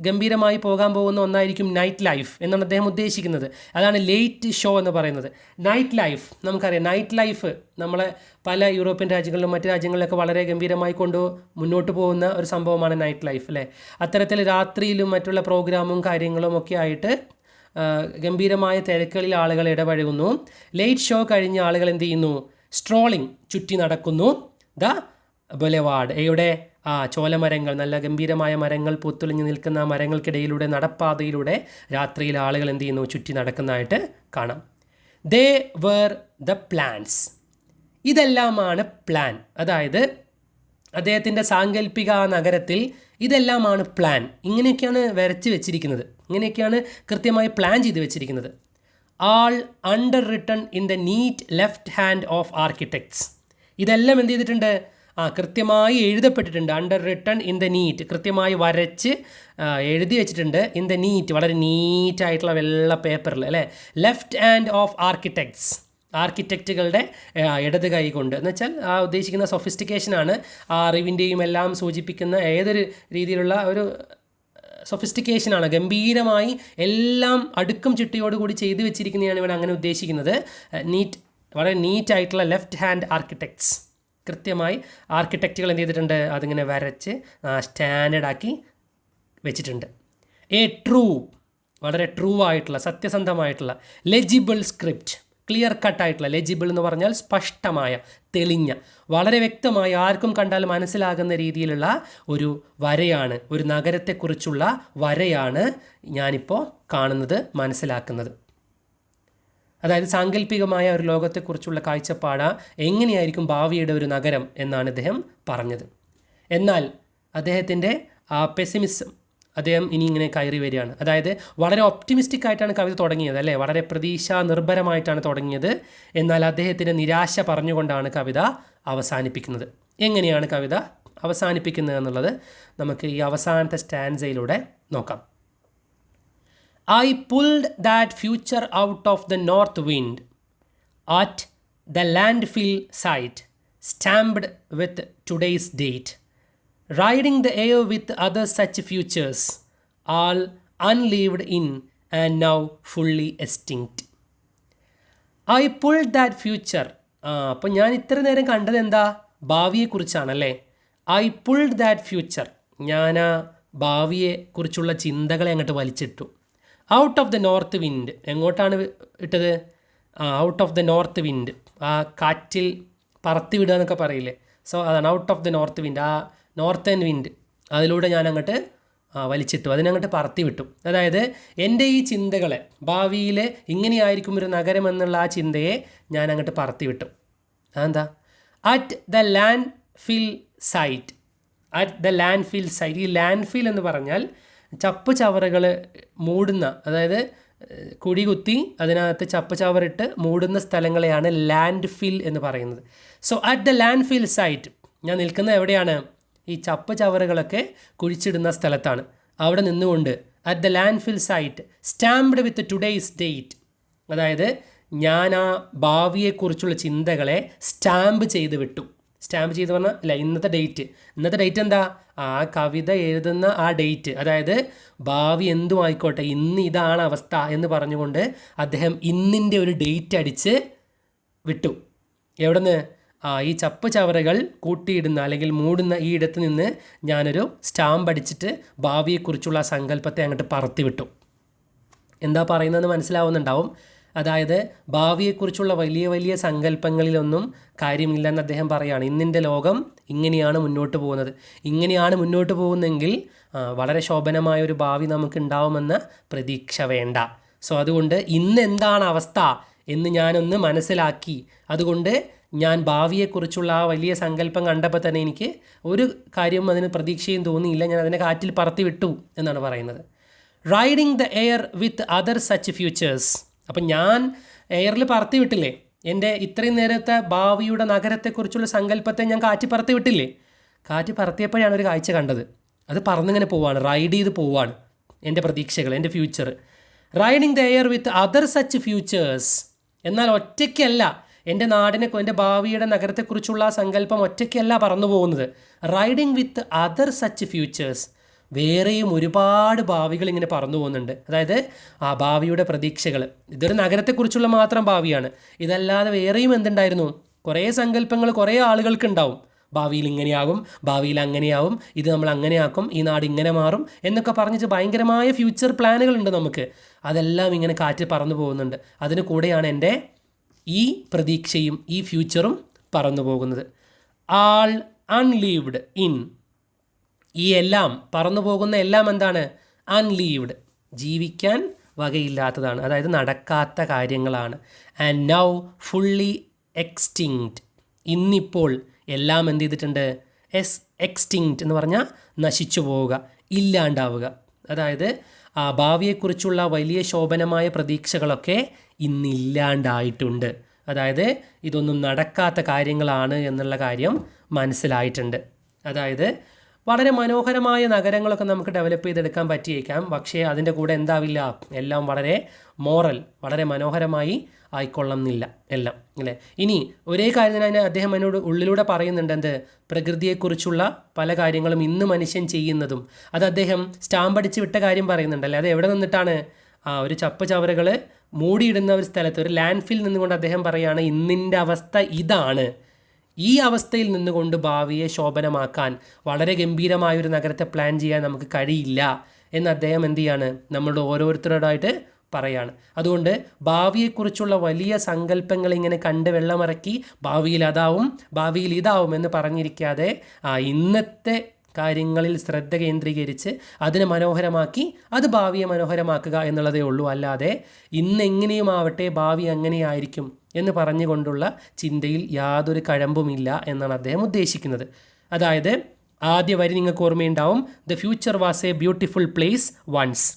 Speaker 1: ഗംഭീരമായി പോകാൻ പോകുന്ന ഒന്നായിരിക്കും നൈറ്റ് ലൈഫ് എന്നാണ് അദ്ദേഹം ഉദ്ദേശിക്കുന്നത്. അതാണ് ലേറ്റ് ഷോ എന്ന് പറയുന്നത്. നൈറ്റ് ലൈഫ് നമുക്കറിയാം. നൈറ്റ് ലൈഫ് നമ്മളെ പല യൂറോപ്യൻ രാജ്യങ്ങളിലും മറ്റ് രാജ്യങ്ങളിലൊക്കെ വളരെ ഗംഭീരമായി മുന്നോട്ട് പോകുന്ന ഒരു സംഭവമാണ് നൈറ്റ് ലൈഫ് അല്ലേ. അത്തരത്തിൽ രാത്രിയിലും മറ്റുള്ള പ്രോഗ്രാമും കാര്യങ്ങളും ഒക്കെ ആയിട്ട് ഗംഭീരമായ തിരക്കുകളിൽ ആളുകൾ ഇടപഴകുന്നു. ലേറ്റ് ഷോ കഴിഞ്ഞ ആളുകൾ എന്ത് ചെയ്യുന്നു, സ്ട്രോളിംഗ്, ചുറ്റി നടക്കുന്നു. ദ ബൊലെവാർഡ്, എവിടെ, ചോലമരങ്ങൾ, നല്ല ഗംഭീരമായ മരങ്ങൾ പൂത്തുലഞ്ഞു നിൽക്കുന്ന മരങ്ങൾക്കിടയിലൂടെ, നടപ്പാതയിലൂടെ രാത്രിയിൽ ആളുകൾ എന്ത് ചെയ്യുന്നു, ചുറ്റി നടക്കുന്നതായിട്ട് കാണാം. They were the plans. ഇതെല്ലാമാണ് പ്ലാൻ. അതായത് അദ്ദേഹത്തിൻ്റെ സാങ്കല്പിക നഗരത്തിൽ ഇതെല്ലാമാണ് പ്ലാൻ. ഇങ്ങനെയൊക്കെയാണ് വരച്ച് വെച്ചിരിക്കുന്നത്, ഇങ്ങനെയൊക്കെയാണ് കൃത്യമായി പ്ലാൻ ചെയ്ത് വെച്ചിരിക്കുന്നത്. All underwritten in the neat left hand of architects. ഇതെല്ലാം എന്ത് ചെയ്തിട്ടുണ്ട്, കൃത്യമായി എഴുതപ്പെട്ടിട്ടുണ്ട്. Underwritten in the neat, കൃത്യമായി വരച്ച് എഴുതി വെച്ചിട്ടുണ്ട്. ഇൻ ദ നീറ്റ്, വളരെ നീറ്റായിട്ടുള്ള വെള്ള പേപ്പറിൽ അല്ലേ. ലെഫ്റ്റ് ഹാൻഡ് ഓഫ് ആർക്കിടെക്ട്സ്, ആർക്കിടെക്റ്റുകളുടെ ഇടത് കൈ കൊണ്ട് എന്ന് വെച്ചാൽ ഉദ്ദേശിക്കുന്ന സൊഫിസ്റ്റിക്കേഷനാണ്. അറിവിൻ്റെയും എല്ലാം സൂചിപ്പിക്കുന്ന ഏതൊരു രീതിയിലുള്ള ഒരു സൊഫിസ്റ്റിക്കേഷനാണ്. ഗംഭീരമായി എല്ലാം അടുക്കും ചിട്ടയോടുകൂടി ചെയ്തു വെച്ചിരിക്കുന്നതാണ് ഇവിടെ അങ്ങനെ ഉദ്ദേശിക്കുന്നത്. വളരെ നീറ്റായിട്ടുള്ള ലെഫ്റ്റ് ഹാൻഡ് ആർക്കിടെക്ട്സ്, കൃത്യമായി ആർക്കിടെക്റ്റുകൾ എന്ത് ചെയ്തിട്ടുണ്ട്, അതിങ്ങനെ വരച്ച് സ്റ്റാൻഡേർഡാക്കി വെച്ചിട്ടുണ്ട്. വളരെ ട്രൂ ആയിട്ടുള്ള, സത്യസന്ധമായിട്ടുള്ള, ലെജിബിൾ സ്ക്രിപ്റ്റ്, ക്ലിയർ കട്ടായിട്ടുള്ള, ലെജിബിൾ എന്ന് പറഞ്ഞാൽ സ്പഷ്ടമായ, തെളിഞ്ഞ, വളരെ വ്യക്തമായി ആർക്കും കണ്ടാൽ മനസ്സിലാകുന്ന രീതിയിലുള്ള ഒരു വരയാണ്, ഒരു നഗരത്തെക്കുറിച്ചുള്ള വരയാണ് ഞാനിപ്പോൾ കാണുന്നത്, മനസ്സിലാക്കുന്നത്. അതായത് സാങ്കല്പികമായ ഒരു ലോകത്തെക്കുറിച്ചുള്ള കാഴ്ചപ്പാട് എങ്ങനെയായിരിക്കും ഭാവിയുടെ ഒരു നഗരം എന്നാണ് ഇദ്ദേഹം പറഞ്ഞത്. എന്നാൽ അദ്ദേഹത്തിൻ്റെ പെസിമിസം അദ്ദേഹം ഇനി ഇങ്ങനെ കയറി വരികയാണ്. അതായത് വളരെ ഒപ്റ്റിമിസ്റ്റിക് ആയിട്ടാണ് കവിത തുടങ്ങിയത് അല്ലേ, വളരെ പ്രതീക്ഷാ നിർഭരമായിട്ടാണ് തുടങ്ങിയത്. എന്നാൽ അദ്ദേഹത്തിൻ്റെ നിരാശ പറഞ്ഞുകൊണ്ടാണ് കവിത അവസാനിപ്പിക്കുന്നത്. എങ്ങനെയാണ് കവിത അവസാനിപ്പിക്കുന്നത് എന്നുള്ളത് നമുക്ക് ഈ അവസാനത്തെ സ്റ്റാൻസയിലൂടെ നോക്കാം. I pulled that future out of the north wind at the landfill site, stamped with today's date, riding the air with other such futures, all unlived in and now fully extinct. I pulled that future. അപ്പോൾ ഞാൻ ഇത്ര നേരം കണ്ടത് എന്താ, ഭാവിയെക്കുറിച്ചാണല്ലേ. I pulled that future. ഞാൻ ആ ഭാവിയെക്കുറിച്ചുള്ള ചിന്തകളെ അങ്ങോട്ട് വലിച്ചിട്ടു. Out of the north wind, എങ്ങോട്ടാണ് ഇട്ടത്, out of the north wind, ആ കാറ്റിൽ പറത്തി വിടുക എന്നൊക്കെ പറയില്ലേ. സോ അതാണ് out of the north wind, ആ നോർത്തേൺ വിൻഡ്, അതിലൂടെ ഞാൻ അങ്ങോട്ട് വലിച്ചിട്ടു, അതിനങ്ങോട്ട് പറത്തി വിട്ടു. അതായത് എൻ്റെ ഈ ചിന്തകളെ, ഭാവിയിൽ ഇങ്ങനെയായിരിക്കും ഒരു നഗരം എന്നുള്ള ആ ചിന്തയെ ഞാൻ അങ്ങോട്ട് പറത്തി വിട്ടു. അതെന്താ, at the landfill site. At the landfill site. ഈ ലാൻഡ് ഫിൽ എന്ന് പറഞ്ഞാൽ ചപ്പ് ചവറുകൾ മൂടുന്ന, അതായത് കുഴി കുത്തി അതിനകത്ത് ചപ്പ് ചവറിട്ട് മൂടുന്ന സ്ഥലങ്ങളെയാണ് ലാൻഡ് ഫിൽ എന്ന് പറയുന്നത്. So at the landfill site, ഞാൻ നിൽക്കുന്നത് എവിടെയാണ്? ഈ ചപ്പ് ചവറുകളൊക്കെ കുഴിച്ചിടുന്ന സ്ഥലത്താണ്. അവിടെ നിന്നുകൊണ്ട് at the landfill site stamped with today's date, അതായത് ഞാൻ ആ ഭാവിയെക്കുറിച്ചുള്ള ചിന്തകളെ സ്റ്റാമ്പ് ചെയ്ത് വിട്ടു. സ്റ്റാമ്പ് ചെയ്ത് പറഞ്ഞാൽ അല്ല, ഇന്നത്തെ ഡേറ്റ് എന്താ? ആ കവിത എഴുതുന്ന ആ ഡേറ്റ്, അതായത് ഭാവി എന്തും ആയിക്കോട്ടെ, ഇന്ന് ഇതാണ് അവസ്ഥ എന്ന് പറഞ്ഞുകൊണ്ട് അദ്ദേഹം ഇന്നിൻ്റെ ഒരു ഡേറ്റ് അടിച്ച് വിട്ടു. എവിടെ നിന്ന്? ഈ ചപ്പ് ചവറുകൾ കൂട്ടിയിടുന്ന അല്ലെങ്കിൽ മൂടുന്ന ഈ ഇടത്ത് നിന്ന് ഞാനൊരു സ്റ്റാമ്പ് അടിച്ചിട്ട് ഭാവിയെക്കുറിച്ചുള്ള ആ സങ്കല്പത്തെ അങ്ങോട്ട് പറത്തി വിട്ടു. എന്താ പറയുന്നതെന്ന് മനസ്സിലാവുന്നുണ്ടാവും. അതായത് ഭാവിയെക്കുറിച്ചുള്ള വലിയ വലിയ സങ്കല്പങ്ങളിലൊന്നും കാര്യമില്ലെന്ന് അദ്ദേഹം പറയുകയാണ്. ഇന്നിൻ്റെ ലോകം ഇങ്ങനെയാണ് മുന്നോട്ട് പോകുന്നത്. ഇങ്ങനെയാണ് മുന്നോട്ട് പോകുന്നതെങ്കിൽ വളരെ ശോഭനമായ ഒരു ഭാവി നമുക്ക് ഉണ്ടാവുമെന്ന പ്രതീക്ഷ വേണ്ട. സോ അതുകൊണ്ട് ഇന്ന് എന്താണ് അവസ്ഥ എന്ന് ഞാനൊന്ന് മനസ്സിലാക്കി. അതുകൊണ്ട് ഞാൻ ഭാവിയെക്കുറിച്ചുള്ള ആ വലിയ സങ്കല്പം കണ്ടപ്പോൾ തന്നെ എനിക്ക് ഒരു കാര്യം അതിന് പ്രതീക്ഷയും തോന്നിയില്ല. ഞാൻ അതിനെ കാറ്റിൽ പറത്തി വിട്ടു എന്നാണ് പറയുന്നത്. Riding the air with other such futures. അപ്പം ഞാൻ എയറിൽ പറത്തി വിട്ടില്ലേ, എൻ്റെ ഇത്രയും നേരത്തെ ഭാവിയുടെ നഗരത്തെക്കുറിച്ചുള്ള സങ്കല്പത്തെ ഞാൻ കാറ്റ് പറത്തി വിട്ടില്ലേ. കാറ്റ് പറത്തിയപ്പോഴാണ് ഒരു കാഴ്ച കണ്ടത്. അത് പറന്നിങ്ങനെ പോവാണ്, റൈഡ് ചെയ്ത് പോവാണ് എൻ്റെ പ്രതീക്ഷകൾ, എൻ്റെ future. Riding the air with other such futures. എന്നാൽ ഒറ്റയ്ക്കല്ല എൻ്റെ നാടിനെ, എൻ്റെ ഭാവിയുടെ നഗരത്തെക്കുറിച്ചുള്ള സങ്കല്പം ഒറ്റയ്ക്കല്ല പറന്നു പോകുന്നത്. Riding with other such futures, വേറെയും ഒരുപാട് ഭാവികൾ ഇങ്ങനെ പറന്നു പോകുന്നുണ്ട്. അതായത് ആ ഭാവിയുടെ പ്രതീക്ഷകൾ, ഇതൊരു നഗരത്തെക്കുറിച്ചുള്ള മാത്രം ഭാവിയാണ്. ഇതല്ലാതെ വേറെയും എന്തുണ്ടായിരുന്നു? കുറേ സങ്കല്പങ്ങൾ കുറേ ആളുകൾക്ക് ഉണ്ടാവും. ഭാവിയിൽ ഇങ്ങനെയാകും, ഭാവിയിൽ അങ്ങനെയാവും, ഇത് നമ്മൾ അങ്ങനെയാക്കും, ഈ നാട് ഇങ്ങനെ മാറും എന്നൊക്കെ പറഞ്ഞിട്ട് ഭയങ്കരമായ ഫ്യൂച്ചർ പ്ലാനുകളുണ്ട് നമുക്ക്. അതെല്ലാം ഇങ്ങനെ കാറ്റ് പറന്നു പോകുന്നുണ്ട്. അതിന് കൂടെയാണ് എൻ്റെ ഈ പ്രതീക്ഷയും ഈ ഫ്യൂച്ചറും പറന്നു പോകുന്നത്. ആൾ അൺലീവ്ഡ് ഇൻ. ഈ എല്ലാം പറന്നു പോകുന്ന എല്ലാം എന്താണ്? അൺലീവ്ഡ്, ജീവിക്കാൻ വകയില്ലാത്തതാണ്, അതായത് നടക്കാത്ത കാര്യങ്ങളാണ്. And now fully extinct. ഇന്നിപ്പോൾ എല്ലാം എന്ത് ചെയ്തിട്ടുണ്ട്? എക്സ്റ്റിങ്ക്റ്റ് എന്ന് പറഞ്ഞാൽ നശിച്ചു പോവുക, ഇല്ലാണ്ടാവുക. അതായത് ആ ഭാവിയെക്കുറിച്ചുള്ള വലിയ ശോഭനമായ പ്രതീക്ഷകളൊക്കെ ഇന്നില്ലാണ്ടായിട്ടുണ്ട്. അതായത് ഇതൊന്നും നടക്കാത്ത കാര്യങ്ങളാണ് എന്നുള്ള കാര്യം മനസ്സിലായിട്ടുണ്ട്. അതായത് വളരെ മനോഹരമായ നഗരങ്ങളൊക്കെ നമുക്ക് ഡെവലപ്പ് ചെയ്തെടുക്കാൻ പറ്റിയേക്കാം. പക്ഷേ അതിൻ്റെ കൂടെ എന്താവില്ല, എല്ലാം വളരെ വളരെ മനോഹരമായി ആയിക്കൊള്ളുന്നില്ല എല്ലാം, അല്ലേ? ഇനി ഒരേ കാര്യം തന്നെ അദ്ദേഹം എന്നോട് ഉള്ളിലൂടെ പറയുന്നുണ്ട്. എന്ത്? പ്രകൃതിയെക്കുറിച്ചുള്ള പല കാര്യങ്ങളും ഇന്ന് മനുഷ്യൻ ചെയ്യുന്നതും. അത് അദ്ദേഹം സ്റ്റാമ്പ് അടിച്ച് വിട്ട കാര്യം പറയുന്നുണ്ടല്ലേ. അത് എവിടെ നിന്നിട്ടാണ്? ഒരു ചപ്പ് ചവറുകൾ മൂടിയിടുന്ന ഒരു സ്ഥലത്ത്, ഒരു ലാൻഡ് ഫിൽ നിന്നുകൊണ്ട് അദ്ദേഹം പറയുകയാണ്, ഇന്നിൻ്റെ അവസ്ഥ ഇതാണ്. ഈ അവസ്ഥയിൽ നിന്നുകൊണ്ട് ഭാവിയെ ശോഭനമാക്കാൻ, വളരെ ഗംഭീരമായൊരു നഗരത്തെ പ്ലാൻ ചെയ്യാൻ നമുക്ക് കഴിയില്ല എന്ന് അദ്ദേഹം എന്ത് ചെയ്യാണ്? നമ്മളോട് ഓരോരുത്തരോടായിട്ട് പറയാണ്. അതുകൊണ്ട് ഭാവിയെക്കുറിച്ചുള്ള വലിയ സങ്കല്പങ്ങൾ ഇങ്ങനെ കണ്ട് വെള്ളമിറക്കി ഭാവിയിൽ അതാവും, ഭാവിയിൽ ഇതാവും എന്ന് പറഞ്ഞിരിക്കാതെ ഇന്നത്തെ കാര്യങ്ങളിൽ ശ്രദ്ധ കേന്ദ്രീകരിച്ച് അതിനെ മനോഹരമാക്കി അത് ഭാവിയെ മനോഹരമാക്കുക എന്നുള്ളതേ ഉള്ളൂ. അല്ലാതെ ഇന്നെങ്ങനെയും ആവട്ടെ ഭാവി അങ്ങനെയായിരിക്കും എന്ന് പറഞ്ഞുകൊണ്ടുള്ള ചിന്തയിൽ യാതൊരു കഴമ്പുമില്ല എന്നാണ് അദ്ദേഹം ഉദ്ദേശിക്കുന്നത്. അതായത് ആദ്യ വരി നിങ്ങൾക്ക് ഓർമ്മയുണ്ടാവും, the future was a beautiful place once.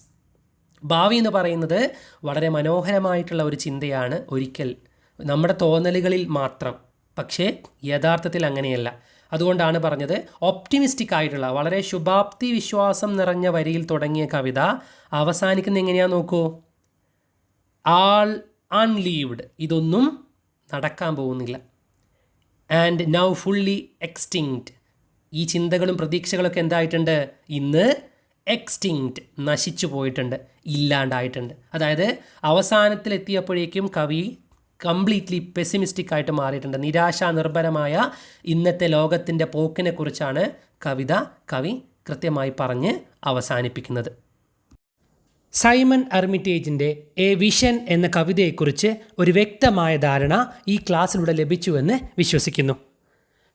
Speaker 1: ഭാവി എന്ന് പറയുന്നത് വളരെ മനോഹരമായിട്ടുള്ള ഒരു ചിന്തയാണ് ഒരിക്കൽ, നമ്മുടെ തോന്നലുകളിൽ മാത്രം. പക്ഷേ യഥാർത്ഥത്തിൽ അങ്ങനെയല്ല. അതുകൊണ്ടാണ് പറഞ്ഞത് ഒപ്റ്റിമിസ്റ്റിക് ആയിട്ടുള്ള വളരെ ശുഭാപ്തി വിശ്വാസം നിറഞ്ഞ വരിയിൽ തുടങ്ങിയ കവിത അവസാനിക്കുന്ന എങ്ങനെയാണെന്ന് നോക്കൂ. ആൾ അൺലീവ്ഡ്, ഇതൊന്നും നടക്കാൻ പോകുന്നില്ല. ആൻഡ് നൗ ഫുള്ളി എക്സ്റ്റിങ്ക്റ്റ്, ഈ ചിന്തകളും പ്രതീക്ഷകളൊക്കെ എന്തായിട്ടുണ്ട്? ഇന്ന് എക്സ്റ്റിങ്ക്റ്റ്, നശിച്ചു പോയിട്ടുണ്ട്, ഇല്ലാണ്ടായിട്ടുണ്ട്. അതായത് അവസാനത്തിലെത്തിയപ്പോഴേക്കും കവി കംപ്ലീറ്റ്ലി പെസിമിസ്റ്റിക് ആയിട്ട് മാറിയിട്ടുണ്ട്. നിരാശാനിർഭരമായ ഇന്നത്തെ ലോകത്തിൻ്റെ പോക്കിനെ കുറിച്ചാണ് കവി കൃത്യമായി പറഞ്ഞ് അവസാനിപ്പിക്കുന്നത്. സൈമൺ അർമിറ്റേജിൻ്റെ എ വിഷൻ എന്ന കവിതയെക്കുറിച്ച് ഒരു വ്യക്തമായ ധാരണ ഈ ക്ലാസ്സിലൂടെ ലഭിച്ചുവെന്ന് വിശ്വസിക്കുന്നു.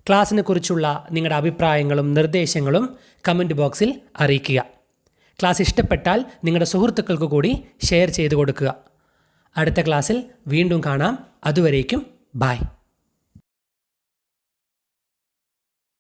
Speaker 1: ക്ലാസ്സിനെ കുറിച്ചുള്ള നിങ്ങളുടെ അഭിപ്രായങ്ങളും നിർദ്ദേശങ്ങളും കമൻറ്റ് ബോക്സിൽ അറിയിക്കുക. ക്ലാസ് ഇഷ്ടപ്പെട്ടാൽ നിങ്ങളുടെ സുഹൃത്തുക്കൾക്ക് കൂടി ഷെയർ ചെയ്ത് കൊടുക്കുക. അടുത്ത ക്ലാസ്സിൽ വീണ്ടും കാണാം. അതുവരേക്കും ബൈ.